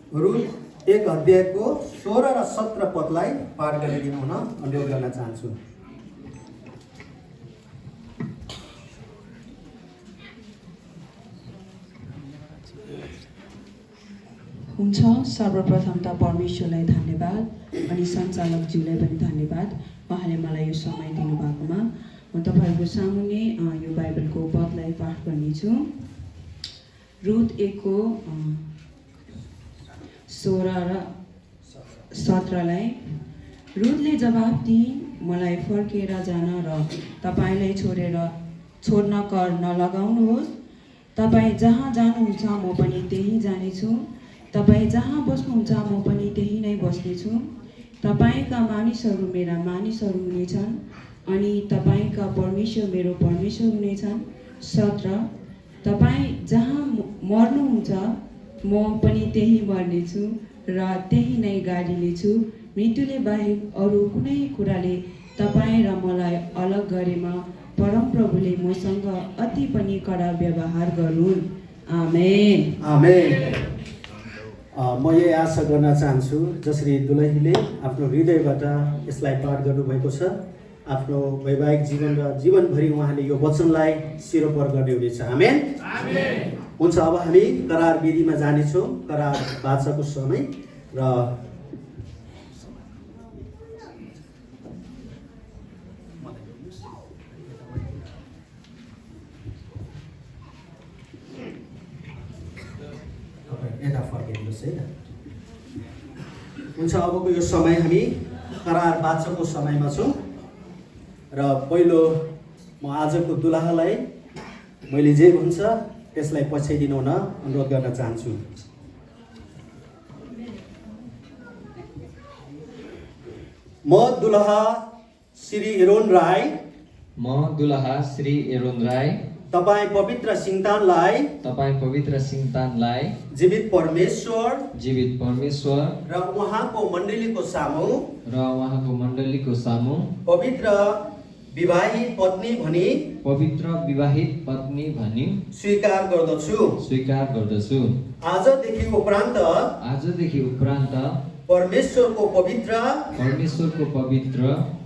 रुथ 1 अध्यायको 16 र 17 पदलाई पाठ गरिदिनु हुन अनुरोध गर्न चाहन्छु। हुन्छ। सर्वप्रथम त परमेश्वरलाई धन्यवाद अनि सञ्चालकज्यूलाई पनि धन्यवाद, उहाँले मलाई यो समय दिनुभएकोमा। म तपाईँहरूको सामुन्ने यो बाइबलको पदलाई पाठ गर्नेछु। रुथ 1 को 16 र 17लाई। रुथले जवाफ दिइन्, मलाई फर्केर जान र तपाईँलाई छोड्न कर नलगाउनुहोस्। तपाईँ जहाँ जानुहुन्छ म पनि त्यही जानेछु, तपाईँ जहाँ बस्नुहुन्छ म पनि त्यही नै बस्नेछु। तपाईँका मानिसहरू मेरा मानिसहरू हुनेछन् अनि तपाईँका परमेश्वर मेरो परमेश्वर हुनेछन्। 17 तपाईँ जहाँ मर्नुहुन्छ म पनि त्यही मर्नेछु र त्यही नै गाडिनेछु। मृत्युले बाहेक अरू कुनै कुराले तपाईँ र मलाई अलग गरेमा परमप्रभुले मसँग अति पनि कडा व्यवहार गरून्। आमेन। आमेन। म यही आशा गर्न चाहन्छु जसरी दुलहीले आफ्नो हृदयबाट यसलाई पाठ गर्नुभएको छ, आफ्नो वैवाहिक जीवन र जीवनभरि उहाँले यो वचनलाई सिरोपर गर्ने हुनेछ। आमेन। हुन्छ। अब हामी करार विधिमा जानेछौँ। करार वाचाको समय र हुन्छ अबको यो समय हामी करार वाचकको समयमा छौँ र पहिलो म आजको दुलाहालाई मैले जे भन्छ त्यसलाई पछ्याइदिनु हुन अनुरोध गर्न चाहन्छु। म दुलहा श्री एरोन राई, म दुलहा श्री एरोन राई, तपाईँ पवित्र सिङतानलाई जीवित परमेश्वर र उहाँको मण्डलीको सामु पवित्र विवाहित पत्नी भनी स्वीकार गर्दछु। आजदेखि उपरान्त परमेश्वरको पवित्र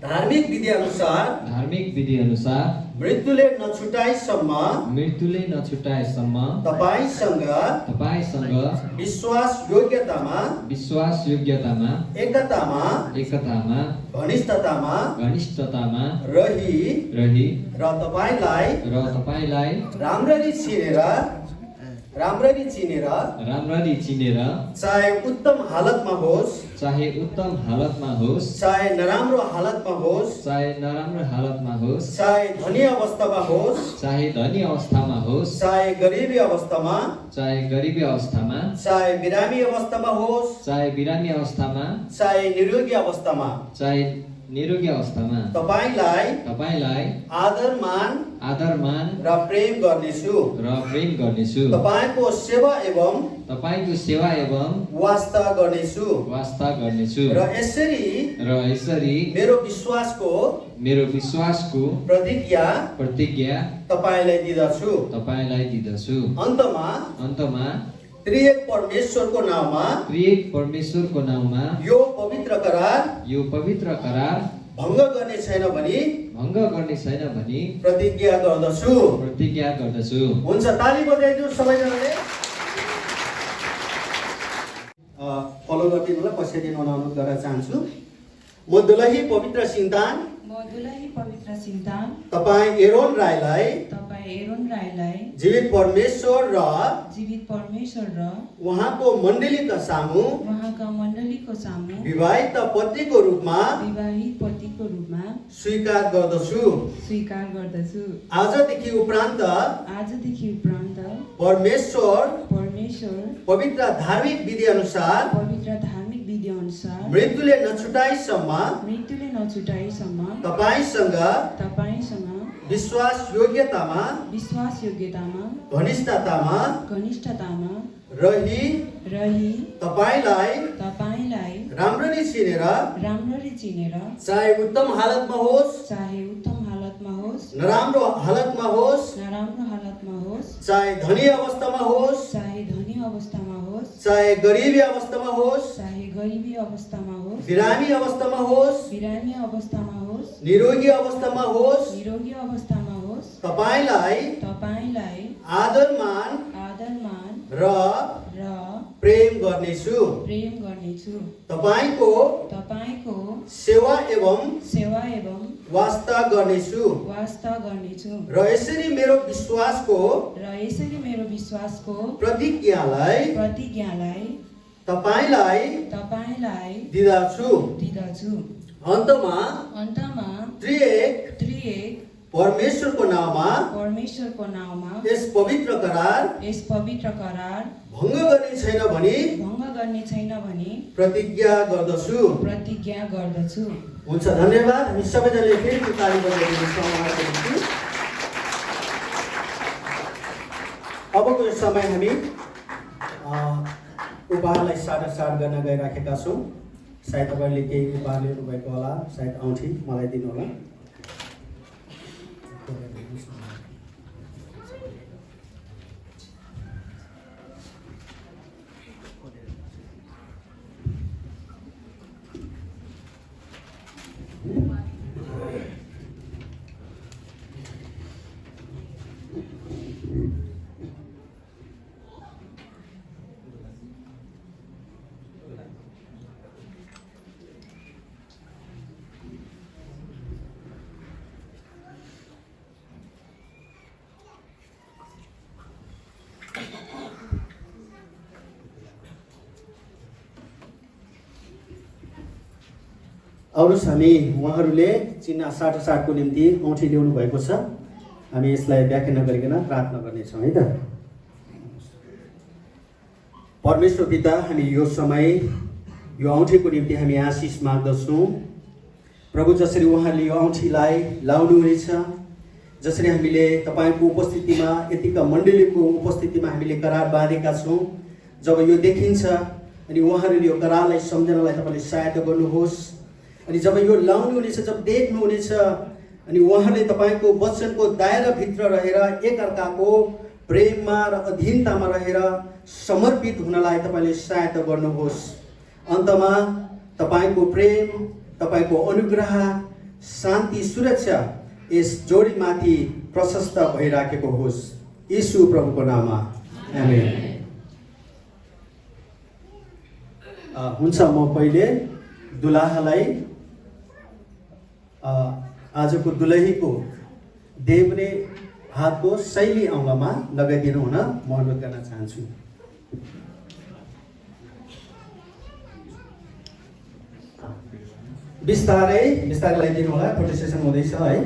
धार्मिक विधि अनुसार मृत्युले नछुटाएसम्म तपाईसँग विश्वास योग्यतामा एकतामा घनिष्ठतामा रही र तपाईलाई राम्ररी चिनेर चाहे उत्तम हालतमा होस् चाहे नराम्रो हालतमा होस् चाहे धनी अवस्थामा होस् चाहे गरिबी अवस्थामा चाहे बिरामी अवस्थामा चाहे निरोगी अवस्थामा तपाईलाई आदर मान र प्रेम गर्नेछु। तपाईको सेवा एवं वास्ता गर्नेछु र यसरी मेरो विश्वासको प्रतिज्ञा तपाईलाई दिदछु। अन्तमा त्रिएक परमेश्वरको नाममा यो पवित्र करार भङ्ग गर्ने छैन भनी प्रतिज्ञा गर्दछु। हुन्छ, ताली बजाइदिनु सबैजनाले। फलो गरिदिनुलाई पछ्याइदिनु अनुरोध गर्न चाहन्छु। म दुलही पवित्र सिङतान तपाईँ एरोन राईलाई जीवित परमेश्वर र उहाँको मण्डलीका सामु विवाहित पत्नीको रूपमा स्वीकार गर्दछु। आजदेखि उपरान्त परमेश्वर पवित्र धार्मिक विधि अनुसार मृत्युले नछुटाएसम्म तपाईसँग विश्वास योग्यतामा घनिष्ठतामा रही तपाईँलाई राम्ररी चिनेर चाहे उत्तम हालतमा होस् नराम्रो हालतमा होस् चाहे धनी अवस्थामा होस् चाहे गरिबी अवस्थामा होस् बिरामी अवस्थामा होस् निरोगी अवस्थामा होस् तपाईलाई आदर मान र प्रेम गर्नेछु। तपाईँको सेवा एवं वास्ता गर्नेछु र यसरी मेरो विश्वासको प्रतिज्ञालाई तपाईलाई दिदछु। अन्तमा त्रिएक परमेश्वरको नाममा यस पवित्र करार भङ्ग गर्ने छैन भनी प्रतिज्ञा गर्दछु। हुन्छ, धन्यवाद। हामी सबैजनाले फेरि ताली बजाइदिनु। अबको यो समय हामी उपहारलाई साटासाट गर्न गइराखेका छौँ। सायद तपाईँले केही उपहार लिनुभएको होला, सायद औँठी मलाई दिनु होला। अरू हामी उहाँहरूले चिना साटोसाटको निम्ति औँठी ल्याउनु भएको छ। हामी यसलाई व्याख्या नगरिकन प्रार्थना गर्नेछौँ है त। परमेश्वर पिता, हामी यो समय यो औँठीको निम्ति हामी आशिष माग्दछौँ प्रभु। जसरी उहाँले यो औँठीलाई लाउनु हुनेछ, जसरी हामीले तपाईँको उपस्थितिमा यतिका मण्डलीको उपस्थितिमा हामीले करार बाँधेका छौँ, जब यो देखिन्छ अनि उहाँहरूले यो करारलाई सम्झनालाई तपाईँले सहायता गर्नुहोस्। अनि जब यो लाउनु हुनेछ, जब देख्नुहुनेछ अनि उहाँले तपाईँको वचनको दायराभित्र रहेर एकअर्काको प्रेममा र अधीनतामा रहेर समर्पित हुनलाई तपाईँले सहायता गर्नुहोस्। अन्तमा तपाईँको प्रेम, तपाईँको अनुग्रह, शान्ति, सुरक्षा यस जोडीमाथि प्रशस्त भइराखेको होस्। यीशु प्रभुको नाममा आमेन। हुन्छ, म पहिले दुलाहालाई आजको दुलहीको देब्रे हातको शैली अङ्गमा लगाइदिनु हुन म अनुरोध गर्न चाहन्छु। बिस्तारै बिस्तारै लगाइदिनु होला, फोटो सेसन हुँदैछ है।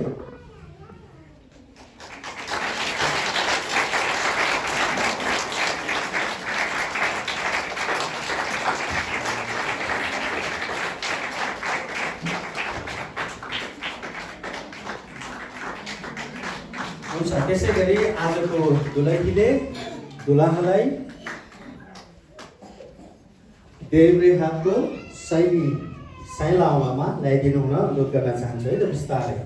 हुन्छ, त्यसै गरी आजको दुलहीले दुलाहालाई देब्रे हातको साइलामा ल्याइदिनु हुन अनुरोध गर्न चाहन्छु है त। बिस्तारै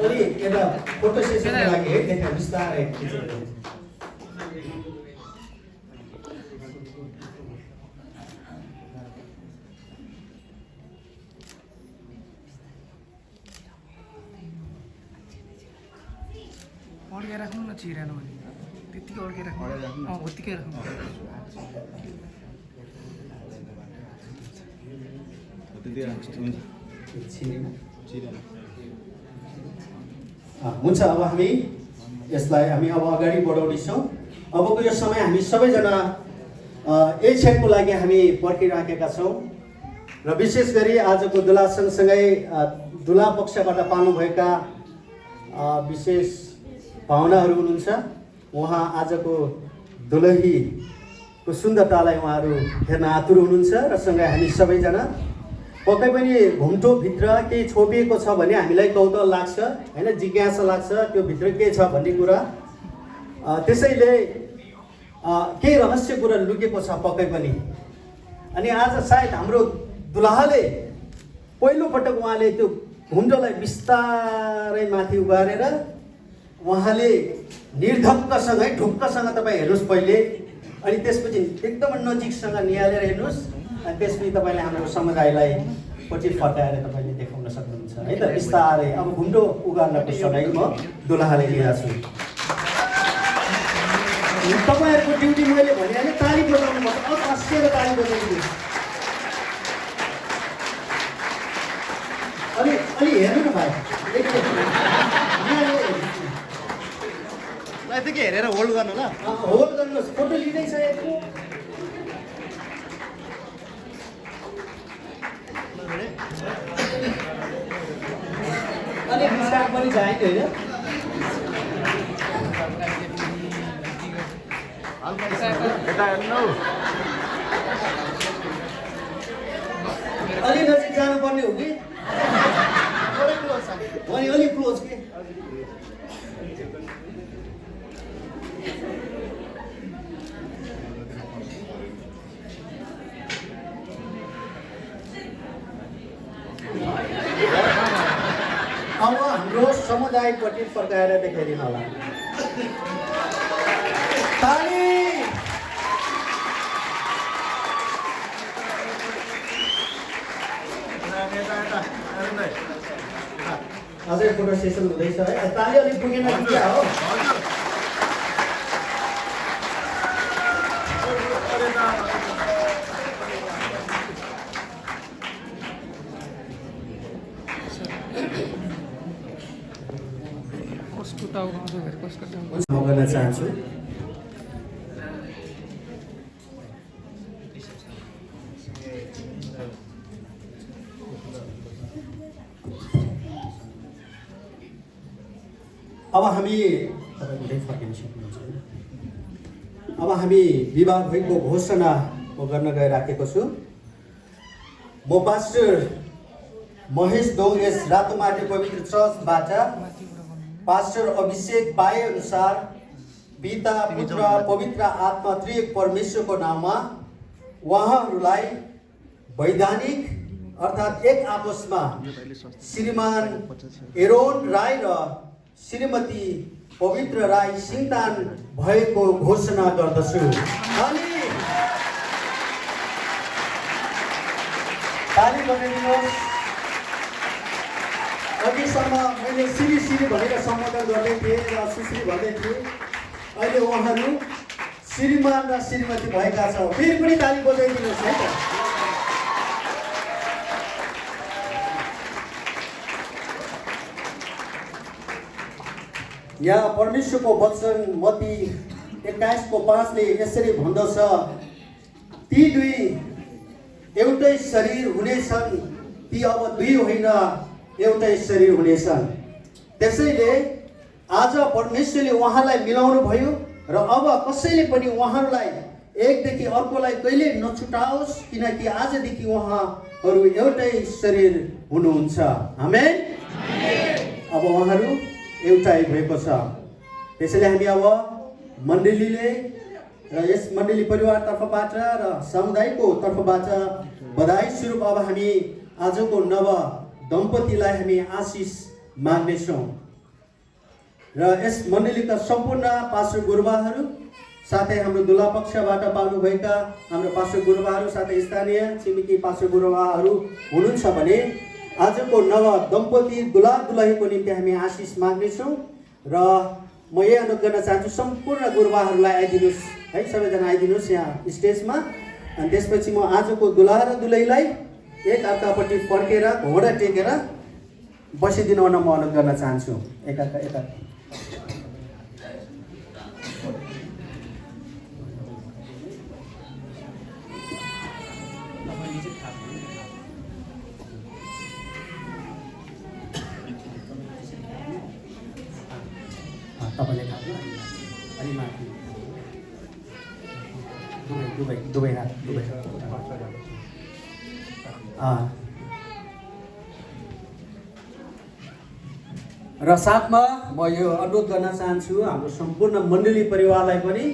अलि यता फोटो सेसनको लागि है, देखा बिस्तारै अड्के राख्नु न, चिरेन भने त्यतिकै अड्के राख्नु, उत्तिकै राख्नु। हुन्छ, अब हामी यसलाई अब अगाडि बढाउनेछौँ। अबको यो समय हामी सबैजना एक क्षणको लागि हामी पर्खिराखेका छौँ र विशेष गरी आजको दुला सँगसँगै दुला पक्षबाट पाल्नुभएका विशेष पाहुनाहरू हुनुहुन्छ। उहाँ आजको दुलहीको सुन्दरतालाई उहाँहरू हेर्न आतुर हुनुहुन्छ र सँगै हामी सबैजना पक्कै पनि घुम्टोभित्र केही छोपिएको छ भने हामीलाई कौतूहल लाग्छ होइन, जिज्ञासा लाग्छ त्यो भित्र के छ भन्ने कुरा। त्यसैले केही रहस्य कुरा लुकेको छ पक्कै पनि। अनि आज सायद हाम्रो दुलाहाले पहिलोपटक उहाँले त्यो घुम्टोलाई बिस्तारै माथि उगारेर उहाँले निर्धक्कसँग ढुक्कसँग तपाईँ हेर्नुहोस् पहिले, अनि त्यसपछि एकदम नजिकसँग निहालेर हेर्नुहोस्, अनि त्यसपछि तपाईँले हाम्रो समुदायलाई पछि फर्काएर तपाईँले देखाउन सक्नुहुन्छ है त। बिस्तारै अब घुम्टो उगार्नको समय म दुलाहाले लिएको छु। तपाईँहरूको ड्युटी मैले भनिहालेँ, ताली बजाउनु पर्छ, कसेर ताली बजाउनु। अलि हेर्नु न भाइ, यतिकै हेरेर होल्ड गर्नु ल, होल्ड गर्नुहोस्। फोटो लिँदैछ यसको अलिक विस्तार पनि चाहिन्छ होइन। अलि नजिक जानुपर्ने हो कि अलिक क्लोज के। अब हाम्रो समुदायपट्टि फर्काएर देखाइदिनु होला। ताली। अझै फोटो सेसन हुँदैछ है, ताली अलिक पुगेन क्या हो। कसको टाउको आउँछ फेरि कसको टाउको म गर्न चाहन्छु। अब हामी विवाह भएको घोषणा म गर्न गइराखेको छु। म पास्टर महेश दोंगेस रातोमाटी पवित्र चर्चबाट पास्टर अभिषेक पाए अनुसार पिता पुत्र पवित्र आत्मा त्रिएक परमेश्वरको नाममा उहाँहरूलाई वैधानिक अर्थात् एक आपसमा श्रीमान एरोन राई र श्रीमती पवित्र राई सिंतान भएको घोषणा गर्दछु। अनि ताली बजाइदिनुहोस्। अघिसम्म मैले श्री भनेर सम्बोधन गर्दै थिएँ र सुश्री भन्दै थिएँ। अहिले उहाँहरू श्रीमान र श्रीमती भएका छ। फेरि पनि ताली बजाइदिनुहोस् है त। यहाँ परमेश्वरको वचन मत्ती 21:5ले यसरी भन्दछ, ती दुई एउटै शरीर हुनेछन्, ती अब दुई होइन एउटै शरीर हुनेछन्। त्यसैले आज परमेश्वरले उहाँलाई मिलाउनु भयो र अब कसैले पनि उहाँहरूलाई एकदेखि अर्कोलाई कहिले नछुटाओस्, किनकि आजदेखि उहाँहरू एउटै शरीर हुनुहुन्छ। आमेन। अब उहाँहरू एउटै भएको छ। त्यसैले हामी अब मण्डलीले र यस मण्डली परिवार तर्फबाट र समुदायको तर्फबाट बधाई स्वरूप अब हामी आजको नव दम्पतिलाई हामी आशिष माग्नेछौँ र यस मण्डलीका सम्पूर्ण पास्टर गुरुबाहरू साथै हाम्रो दुला पक्षबाट पाउनुभएका हाम्रो पास्टर गुरुबाहरू साथै स्थानीय छिमेकी पास्टर गुरुबाहरू हुनुहुन्छ भने आजको नव दम्पति दुला दुलहीको निम्ति हामी आशिष माग्नेछौँ र म यही अनुरोध गर्न चाहन्छु सम्पूर्ण गुरुबाहरूलाई आइदिनुहोस् है, सबैजना आइदिनुहोस् यहाँ स्टेजमा। अनि त्यसपछि म आजको दुला र दुलहीलाई एक अर्कापट्टि फर्केर घोडा टेकेर बसिदिनु म अनुरोध गर्न चाहन्छु। एकाका एका तपाईँले थाप्नु अलि माथि दुवै हात दुवै र साथमा म यो अनुरोध गर्न चाहन्छु हाम्रो सम्पूर्ण मण्डली परिवारलाई पनि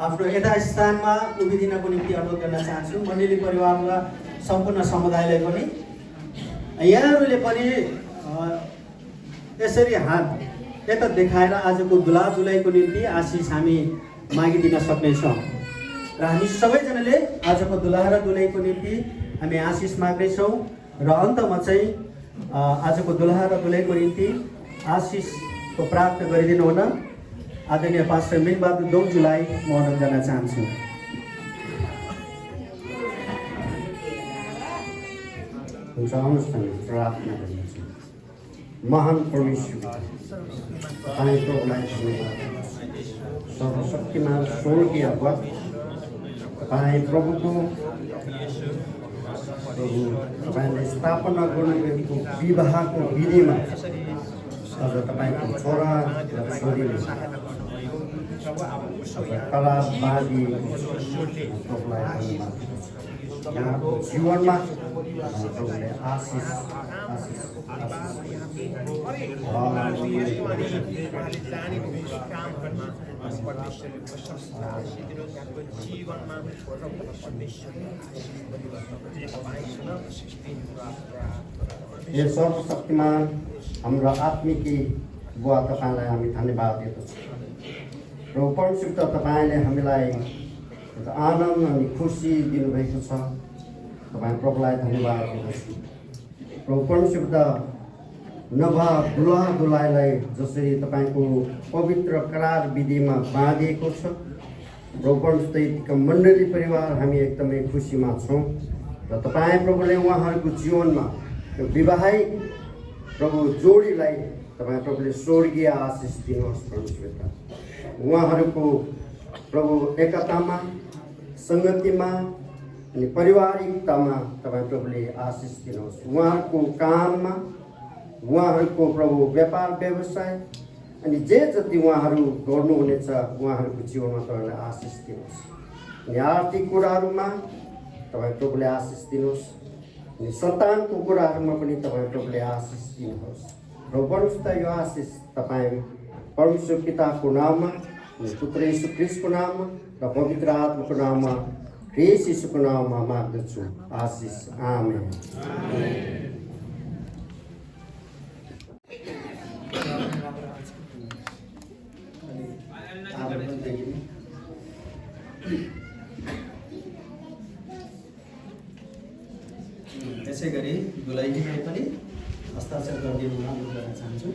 आफ्नो यथास्थानमा उभिदिनको निम्ति अनुरोध गर्न चाहन्छु। मण्डली परिवारका सम्पूर्ण समुदायलाई पनि यहाँहरूले पनि यसरी हात यता देखाएर आजको दुला दुलहीको निम्ति आशिष हामी मागिदिन सक्नेछौँ र हामी सबैजनाले आजको दुला र दुलहीको निम्ति हामी आशिष माग्नेछौँ र अन्तमा चाहिँ आजको दुला र दुलहीको निम्ति आशिषको प्राप्त गरिदिनु हुन आदरणीय पास्टर मिनबहादुर दोङजुलाई म अनुरोध गर्न चाहन्छु। हुन्छ, आउनुहोस् न प्रार्थना गर्नेछु। महान परमेश्वर तपाईँ प्रभुलाई सर्वशक्तिमान स्वर्गीय भक्त तपाईँ प्रभुको तपाईँले स्थापना गर्नुभएको विवाहको विधिमा अझ तपाईँको छोरा र छोरीले कलावादी प्रभुलाई यहाँको जीवनमा प्रभुले आशिष यो सर्वशक्तिमान हाम्रो आत्मिकी बुवा तपाईँलाई हामी धन्यवाद दिँदछौँ र परमसित तपाईँले हामीलाई आनन्द अनि खुसी दिनुभएको छ। तपाईँ प्रभुलाई धन्यवाद दिँदछु। प्रभु परमसित नभा दुला दुलाईलाई जसरी तपाईँको पवित्र करार विधिमा बाँधिएको छ, प्रभु परमसित मण्डली परिवार हामी एकदमै खुसीमा छौँ र तपाईँ प्रभुले उहाँहरूको जीवनमा विवाहिक प्रभु जोडीलाई तपाईँ प्रभुले स्वर्गीय आशिष दिनुहोस् परमेश्वर। उहाँहरूको प्रभु एकतामा, सङ्गतिमा अनि पारिवारिकतामा तपाईँ प्रभुले आशिष दिनुहोस्। उहाँहरूको काममा, उहाँहरूको प्रभु व्यापार व्यवसाय अनि जे जति उहाँहरू गर्नुहुनेछ उहाँहरूको जीवनमा तपाईँलाई आशिष दिनुहोस्। अनि आर्थिक कुराहरूमा तपाईँ प्रभुले आशिष दिनुहोस्। अनि सन्तानको कुराहरूमा पनि तपाईँ प्रभुले आशिष दिनुहोस्। र परमेश्वर यो आशिष तपाईँ परमेश्वर पिताको नाममा, पुत्र यीशु ख्रीष्टको नाममा र पवित्र आत्माको नाममा, ख्रीष्ट यीशुको नाममा माग्दछु। आशिष। आमेन। त्यसै गरी दुलहीले पनि हस्ताक्षर गरिदिनु अनुरोध गर्न चाहन्छु।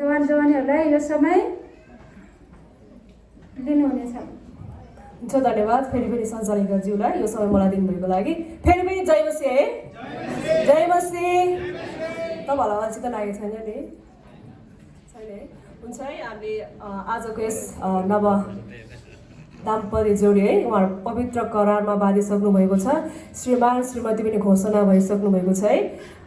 जवान जवानीहरूलाई यो समय दिनुहुनेछ। हुन्छ, धन्यवाद फेरि पनि सञ्चालिकाज्यूलाई यो समय मलाई दिनुभएको लागि। फेरि पनि जय मसी है, जय मसी। तपाईँहरूलाई मान्छे त लागेको छैन नि, छैन है? हुन्छ है, हामीले आजको यस नव दाम्पत्य जोडी है उहाँहरू पवित्र करारमा बाँधिसक्नु भएको छ। श्रीमान श्रीमती पनि घोषणा भइसक्नु भएको छ है।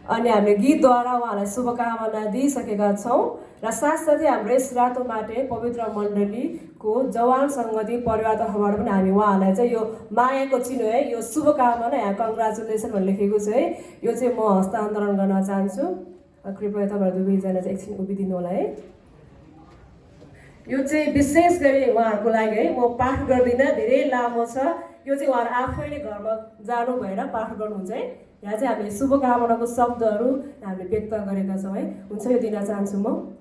अनि हामीले गीतद्वारा उहाँहरूलाई शुभकामना दिइसकेका छौँ र साथसाथै हाम्रो यस रातो माटे पवित्र मण्डलीको जवान सङ्गति परिवार तर्फबाट पनि हामी उहाँहरूलाई चाहिँ यो मायाको चिनो है, यो शुभकामना यहाँ कङ्ग्रेचुलेसन भनेर लेखेको छ है। यो चाहिँ म हस्तान्तरण गर्न चाहन्छु। कृपया तपाईँहरू दुवैजना चाहिँ एकछिन उभिदिनु होला है। यो चाहिँ विशेष गरी उहाँहरूको लागि है, म पाठ गर्दिनँ, धेरै लामो छ। यो चाहिँ उहाँहरू आफैले घरमा जानु भएर पाठ गर्नुहुन्छ है। यहाँ चाहिँ हामीले शुभकामनाको शब्दहरू हामीले व्यक्त गरेका छौँ है। हुन्छ, यो दिन चाहन्छु म।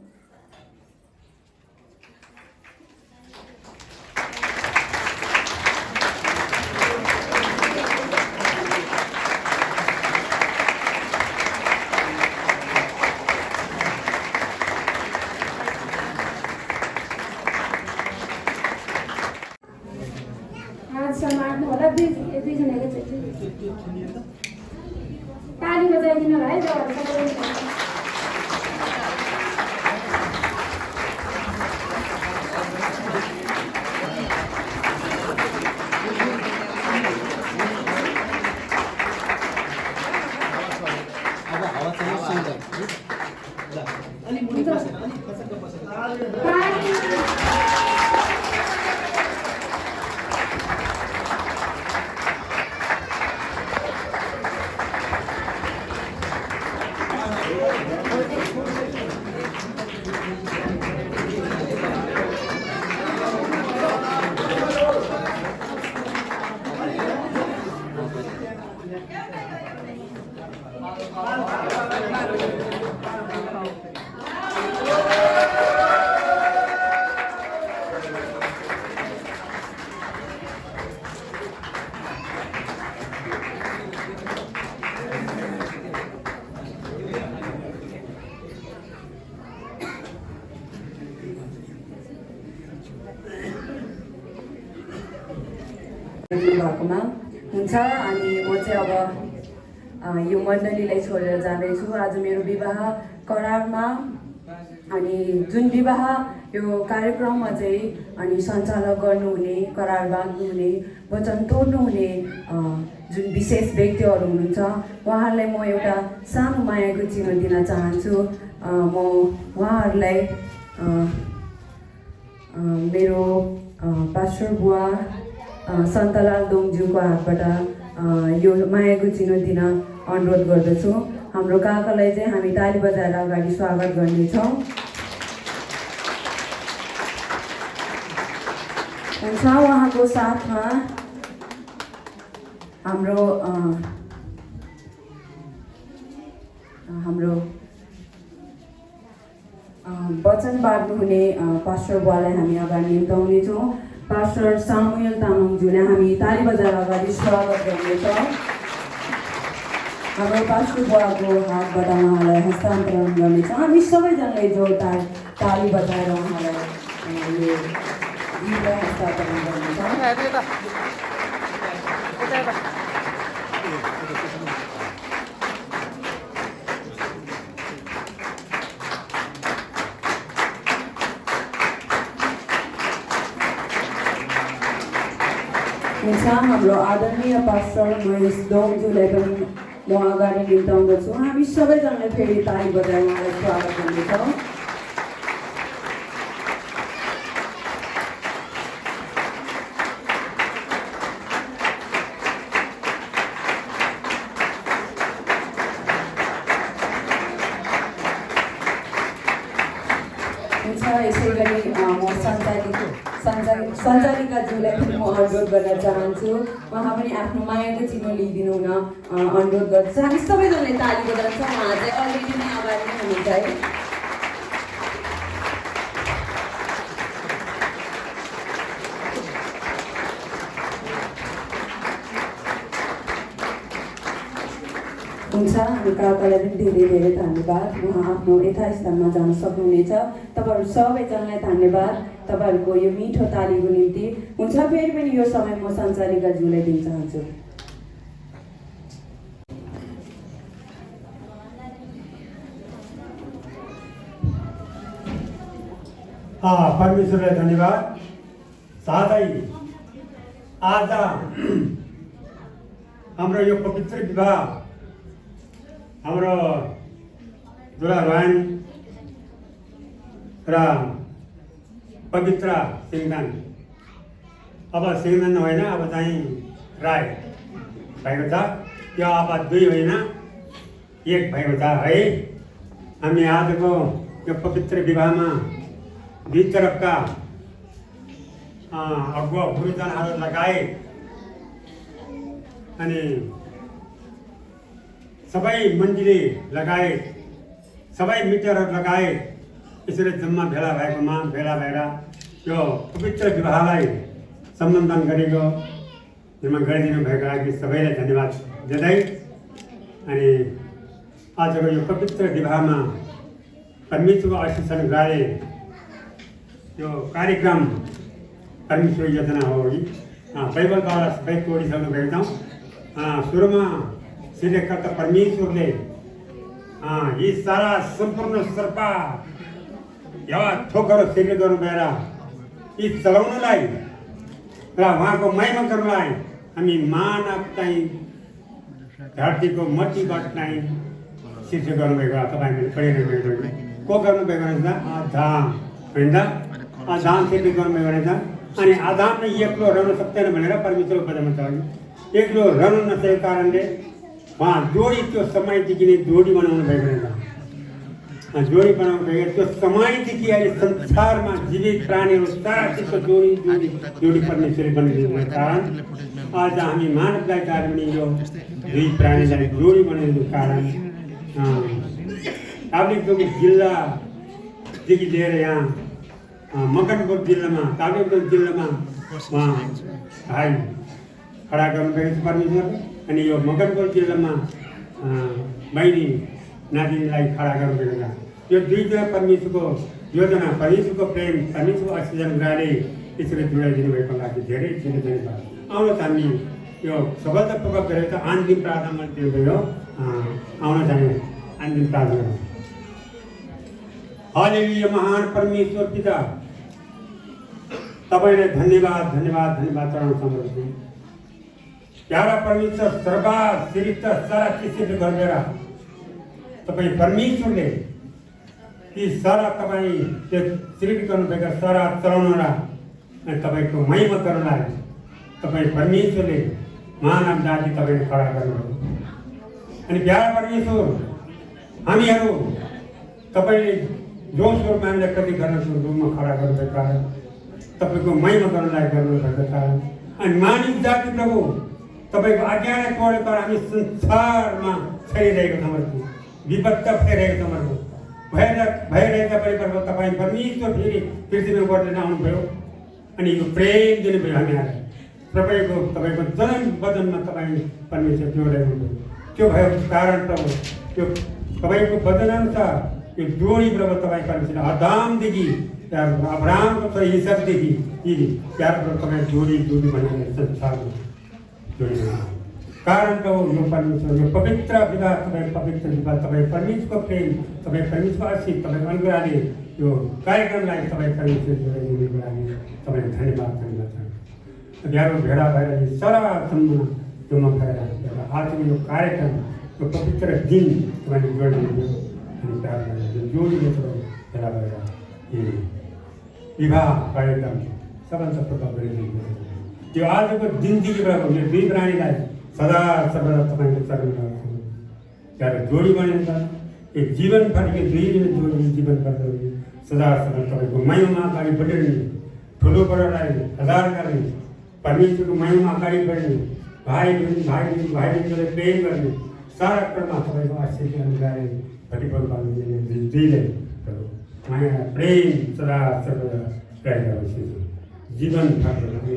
समात्नु होला दुईजनाको चाहिँ ताली बजाइदिनु होला है। भएकोमा हुन्छ। अनि म चाहिँ अब यो मण्डलीलाई छोडेर जाँदैछु। आज मेरो विवाह करारमा, अनि जुन विवाह यो कार्यक्रममा चाहिँ अनि सञ्चालक गर्नुहुने, करार बाँध्नुहुने, वचन तोड्नुहुने जुन विशेष व्यक्तिहरू हुनुहुन्छ उहाँहरूलाई म एउटा सानो मायाको चिनो दिन चाहन्छु। म उहाँहरूलाई मेरो पास्टर बुवा सन्तलाल दोङज्यूको हातबाट यो मायाको चिनो दिन अनुरोध गर्दछु। हाम्रो काकालाई चाहिँ हामी ताली बजाएर अगाडि स्वागत गर्नेछौँ। हुन्छ, उहाँको साथमा हाम्रो वचन बाँड्नुहुने पास्टर बुवालाई हामी अगाडि निम्ताउनेछौँ। पास्टर सामुएल तामाङज्यूले हामी ताली बजाएर अगाडि स्वागत गर्नेछौँ। हाम्रो पास्टर बुवाको हातबाट उहाँलाई हस्तान्तरण गर्नेछौँ। हामी सबैजनाले जोडदार ताली बजाएर उहाँलाई यो गीतलाई हस्तान्तरण गर्नेछौँ। हुन्छ, हाम्रो आदरणीय पास्टर महेश दोङज्यूलाई पनि म अगाडि निम्ताउँदछु। हामी सबैजनाले फेरि ताली बजाएर उहाँलाई स्वागत गर्नेछौँ। हुन्छ, यसै गरी म सञ्चालिकाज्यूलाई पनि म अनुरोध गर्न चाहन्छु। उहाँ पनि आफ्नो मायाको चिनो लिइदिनु हुन अनुरोध गर्छु। हामी सबैजनाले ताली बजाउँछौँ। उहाँ चाहिँ अलरेडी नै अगाडि नै हुनुहुन्छ है। हुन्छ। हामी काकालाई पनि धेरै धेरै धन्यवाद। उहाँ आफ्नो यथास्थानमा जान सक्नुहुनेछ। तपाईँहरू सबैजनालाई धन्यवाद तपाईँहरूको यो मिठो तालीको निम्ति। हुन्छ, फेरि पनि यो समय म सञ्चारिकाज्यूलाई दिन चाहन्छु। परमेश्वरलाई धन्यवाद। साथै आज हाम्रो यो पवित्र विवाह हाम्रो दुला रोहन र पवित्र सिंहदान, अब सिंहदान होइन, अब चाहिँ राई भएको छ। यो अब दुई होइन, एक भएको छ है। हामी आजको यो पवित्र विवाहमा दुई तरफका अगुवा गुरुजनहरू लगायत अनि सबै मन्दिर लगायत सबै मित्रहरू लगायत यसरी जम्मा भेला भएकोमा भेला भएर यो पवित्र विवाहलाई सम्बन्धन गरेको निर्माण गरिदिनु भएको लागि सबैलाई धन्यवाद दिँदै अनि आजको यो पवित्र विवाहमा परमेश्वरको आशीर्वाद गरे यो कार्यक्रम परमेश्वर योजना हो कि बाइबलबाट सबै तोडिसक्नु भएको छौँ। सुरुमा सृष्टिकर्ता परमेश्वरले यी सारा सम्पूर्ण सर्पा या थोकहरू सृष्टि गर्नु भएर यी चलाउनलाई र उहाँको महिमा गर्नलाई हामी मानव चाहिँ धरतीको मट्टीबाट चाहिँ सृष्टि गर्नुभएको तपाईँले पढिरहनु भएको को गर्नुभएको रहेछ? आदाम होइन, आदाम सृष्टि गर्नुभएको रहेछ। अनि आदामले एक्लो रहन सक्दैन भनेर परमेश्वरको वचनमा छ। एक्लो रहन नसकेको कारणले उहाँ जोडी त्यो समयदेखि नै जोडी बनाउनु भएको रहेछ। जोडी बनाउनु भएको त्यो समयदेखि अहिले संसारमा जीवित प्राणीहरू सारा चिजको जोडी जोडी जोडी परमेश्वरले बनाइदिनु भएको कारण आज हामी मानव जातिहरू पनि यो दुई प्राणीलाई जोडी बनाइदिनु कारण काभ्रेजुङ जिल्लादेखि लिएर यहाँ मकनपुर जिल्लामा काभ्रेजुङ जिल्लामा उहाँ भाइ खडा गर्नुभएको छ परमेश्वरले। अनि यो मकनपुर जिल्लामा बहिनी नातिनीलाई खडा गर्नुभएको छ। यो दुईजना परमेश्वरको योजना, परमेश्वरको प्रेम, परमेश्वरको आशीर्वादले यसरी जोडाइदिनु भएको लागि धेरै धेरै धन्यवाद। आउनुहोस् हामी यो सफलतापूर्वक गरेर त अन्तिम प्रार्थनामा दिनुभयो। आउन चाहे अन्तिम प्रार्थना। हालेलुया। महान परमेश्वर पिता, तपाईँलाई धन्यवाद धन्यवाद धन्यवाद चढाउन चाहन्छु। प्यारा परमेश्वर, सर्वश्रेष्ठ सारा चिज गरेर तपाईँ परमेश्वरले ती सारा तपाईँ त्यो सृष्टि गर्नुभएका सारा चलाउनलाई अनि तपाईँको महिमा गर्नलाई तपाईँ परमेश्वरले मानव जाति तपाईँले खडा गर्नुभयो। अनि प्यारा परमेश्वर, हामीहरू तपाईँले जो स्वरूपमा हामीलाई कति गर्न रूपमा खडा गर्नुभएको कारण तपाईँको महिमा गर्नलाई गर्नुभएको कारण अनि मानव जाति प्रभु तपाईँको आज्ञालाई तोडेको हामी संसारमा छरिरहेको छौँ, विपत्त भइरहेको छौँ। भइरहेका परिवारमा तपाईँ परमेश्वर फेरि पृथ्वीमा बदलेर आउनुभयो अनि यो प्रेम दिनुभयो हामीहरूलाई। तपाईँको जन्म वचनमा तपाईँ परमेश्वर जोडेको भयो। त्यो भएको कारण प्रभु त्यो तपाईँको वचनअनुसार यो जोडी प्रभु तपाईँ परमेश्वर आदामदेखि अब्राहमको छोरा इसाकदेखि यी प्यार तपाईँ जोडी जोडी बनाउने संसारमा जोडी कारण प्रभु यो परमेश्वर यो पवित्र विवाह तपाईँ पवित्र विवाह तपाईँ परमेश्वरको प्रेम तपाईँ परमेश्वरको आशीष तपाईँको अनुग्रहले यो कार्यक्रमलाई तपाईँ परमेश्वर जोडाइदिनुको लागि तपाईँलाई धन्यवाद धन्यवाद छ। प्यारो भेडा भएर सारा सम्म जोमा भएर आजको यो कार्यक्रम यो पवित्र दिन तपाईँले जोडिदिनु अनि प्यार जोडिने भेडा भएर विवाह कार्यक्रम सबभन्दा प्रभाव गरिदिनु। त्यो आजको दिनदेखिबाट यो दुई प्राणीलाई सदा सर्वदा तपाईँको चरणमा त्यहाँ जोडी बनेर एक जीवनभर यो दुईजना जोडी जीवनभर सदा सर्वदा तपाईँको महिमा अगाडि बढ्ने ठुलो बडालाई हजार गर्ने परमेश्वरको महिमा अगाडि बढ्ने भाइ बहिनीले प्रेम गर्ने सारा क्रममा तपाईँको आशीर्वाद गाडी प्रतिफल पाउने दुईलाई माया प्रेम सदा सर्वदा रहेको जीवन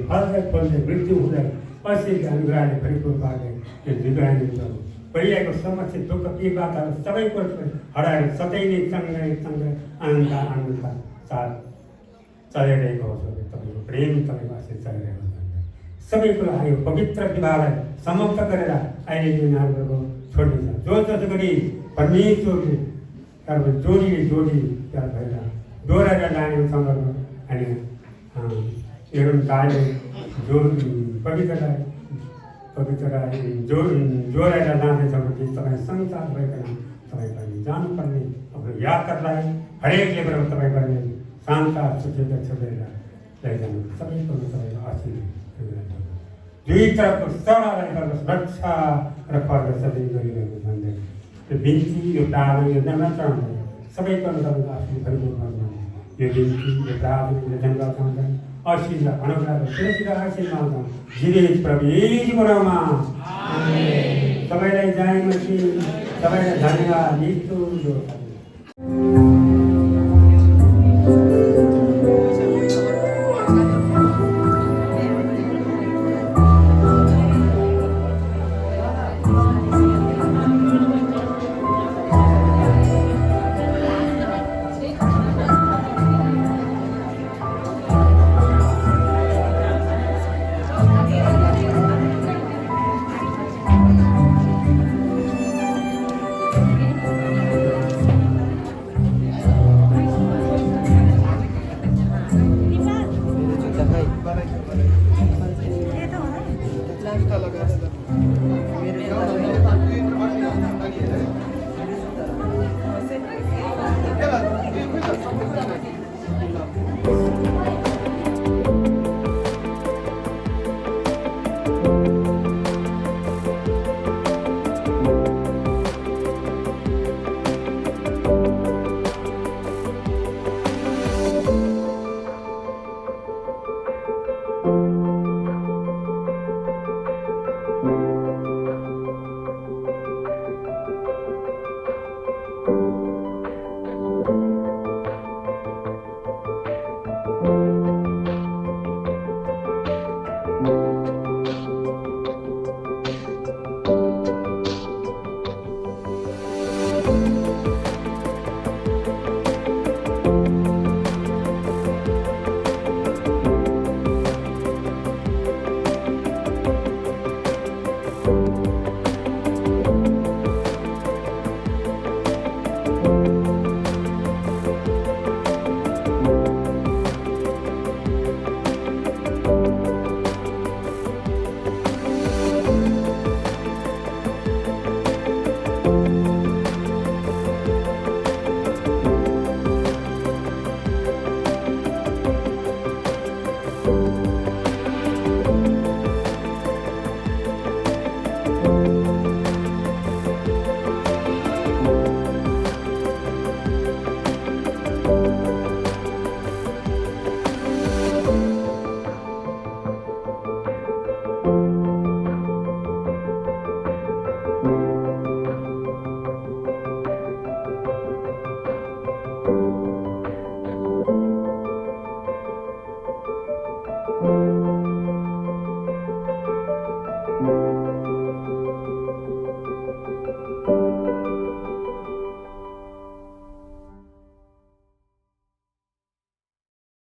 फलले मृत्यु हुँदै असीको अनुग्रहले परिपूर्ण पार्दै त्यो विवाह गरिरहेको समस्या दुःख विवादहरू सबै कुरो हराएर सधैँ नै सँगै आनन्दका साथ चलिरहेको होस् तपाईँको प्रेम तपाईँको आशिष चलिरहेको सबै कुरा आयो पवित्र विवाहलाई समाप्त गरेर अहिले यिनीहरूको छोड्नेछ जो जसो गरी परमेश्वरले जोडी प्यार भएर दोहोऱ्याएर लाने सन्दर्भ अनि एवं दाले जो पवित्रलाई जोडेर लाँदैछ भने तपाईँ संसार भइकन तपाईँ पनि जानुपर्ने आफ्नो यात्रालाई हरेक लेबर तपाईँ गर्ने शान्त सुखेर छोडेर लैजानु सबै कुरो तपाईँको आशीर्वाद दुई तरफको सडालाई गर्नुहोस् रक्षा र पर्व सबै गरिरहेको भन्दै यो बिन्ती यो प्रार्थना यो नम्रता सबै कुरो तपाईँको आशीर्वाद गर्नु यो बिन्ती यो प्रार्थना यो धन्यवाद चाहन्छन् आशीर्वाद अनुग्रह सुरक्षित आशीर्वाद जीवित प्रभु यीशुको नाममा सबैलाई जय मसीह सबैलाई धन्यवाद यीशु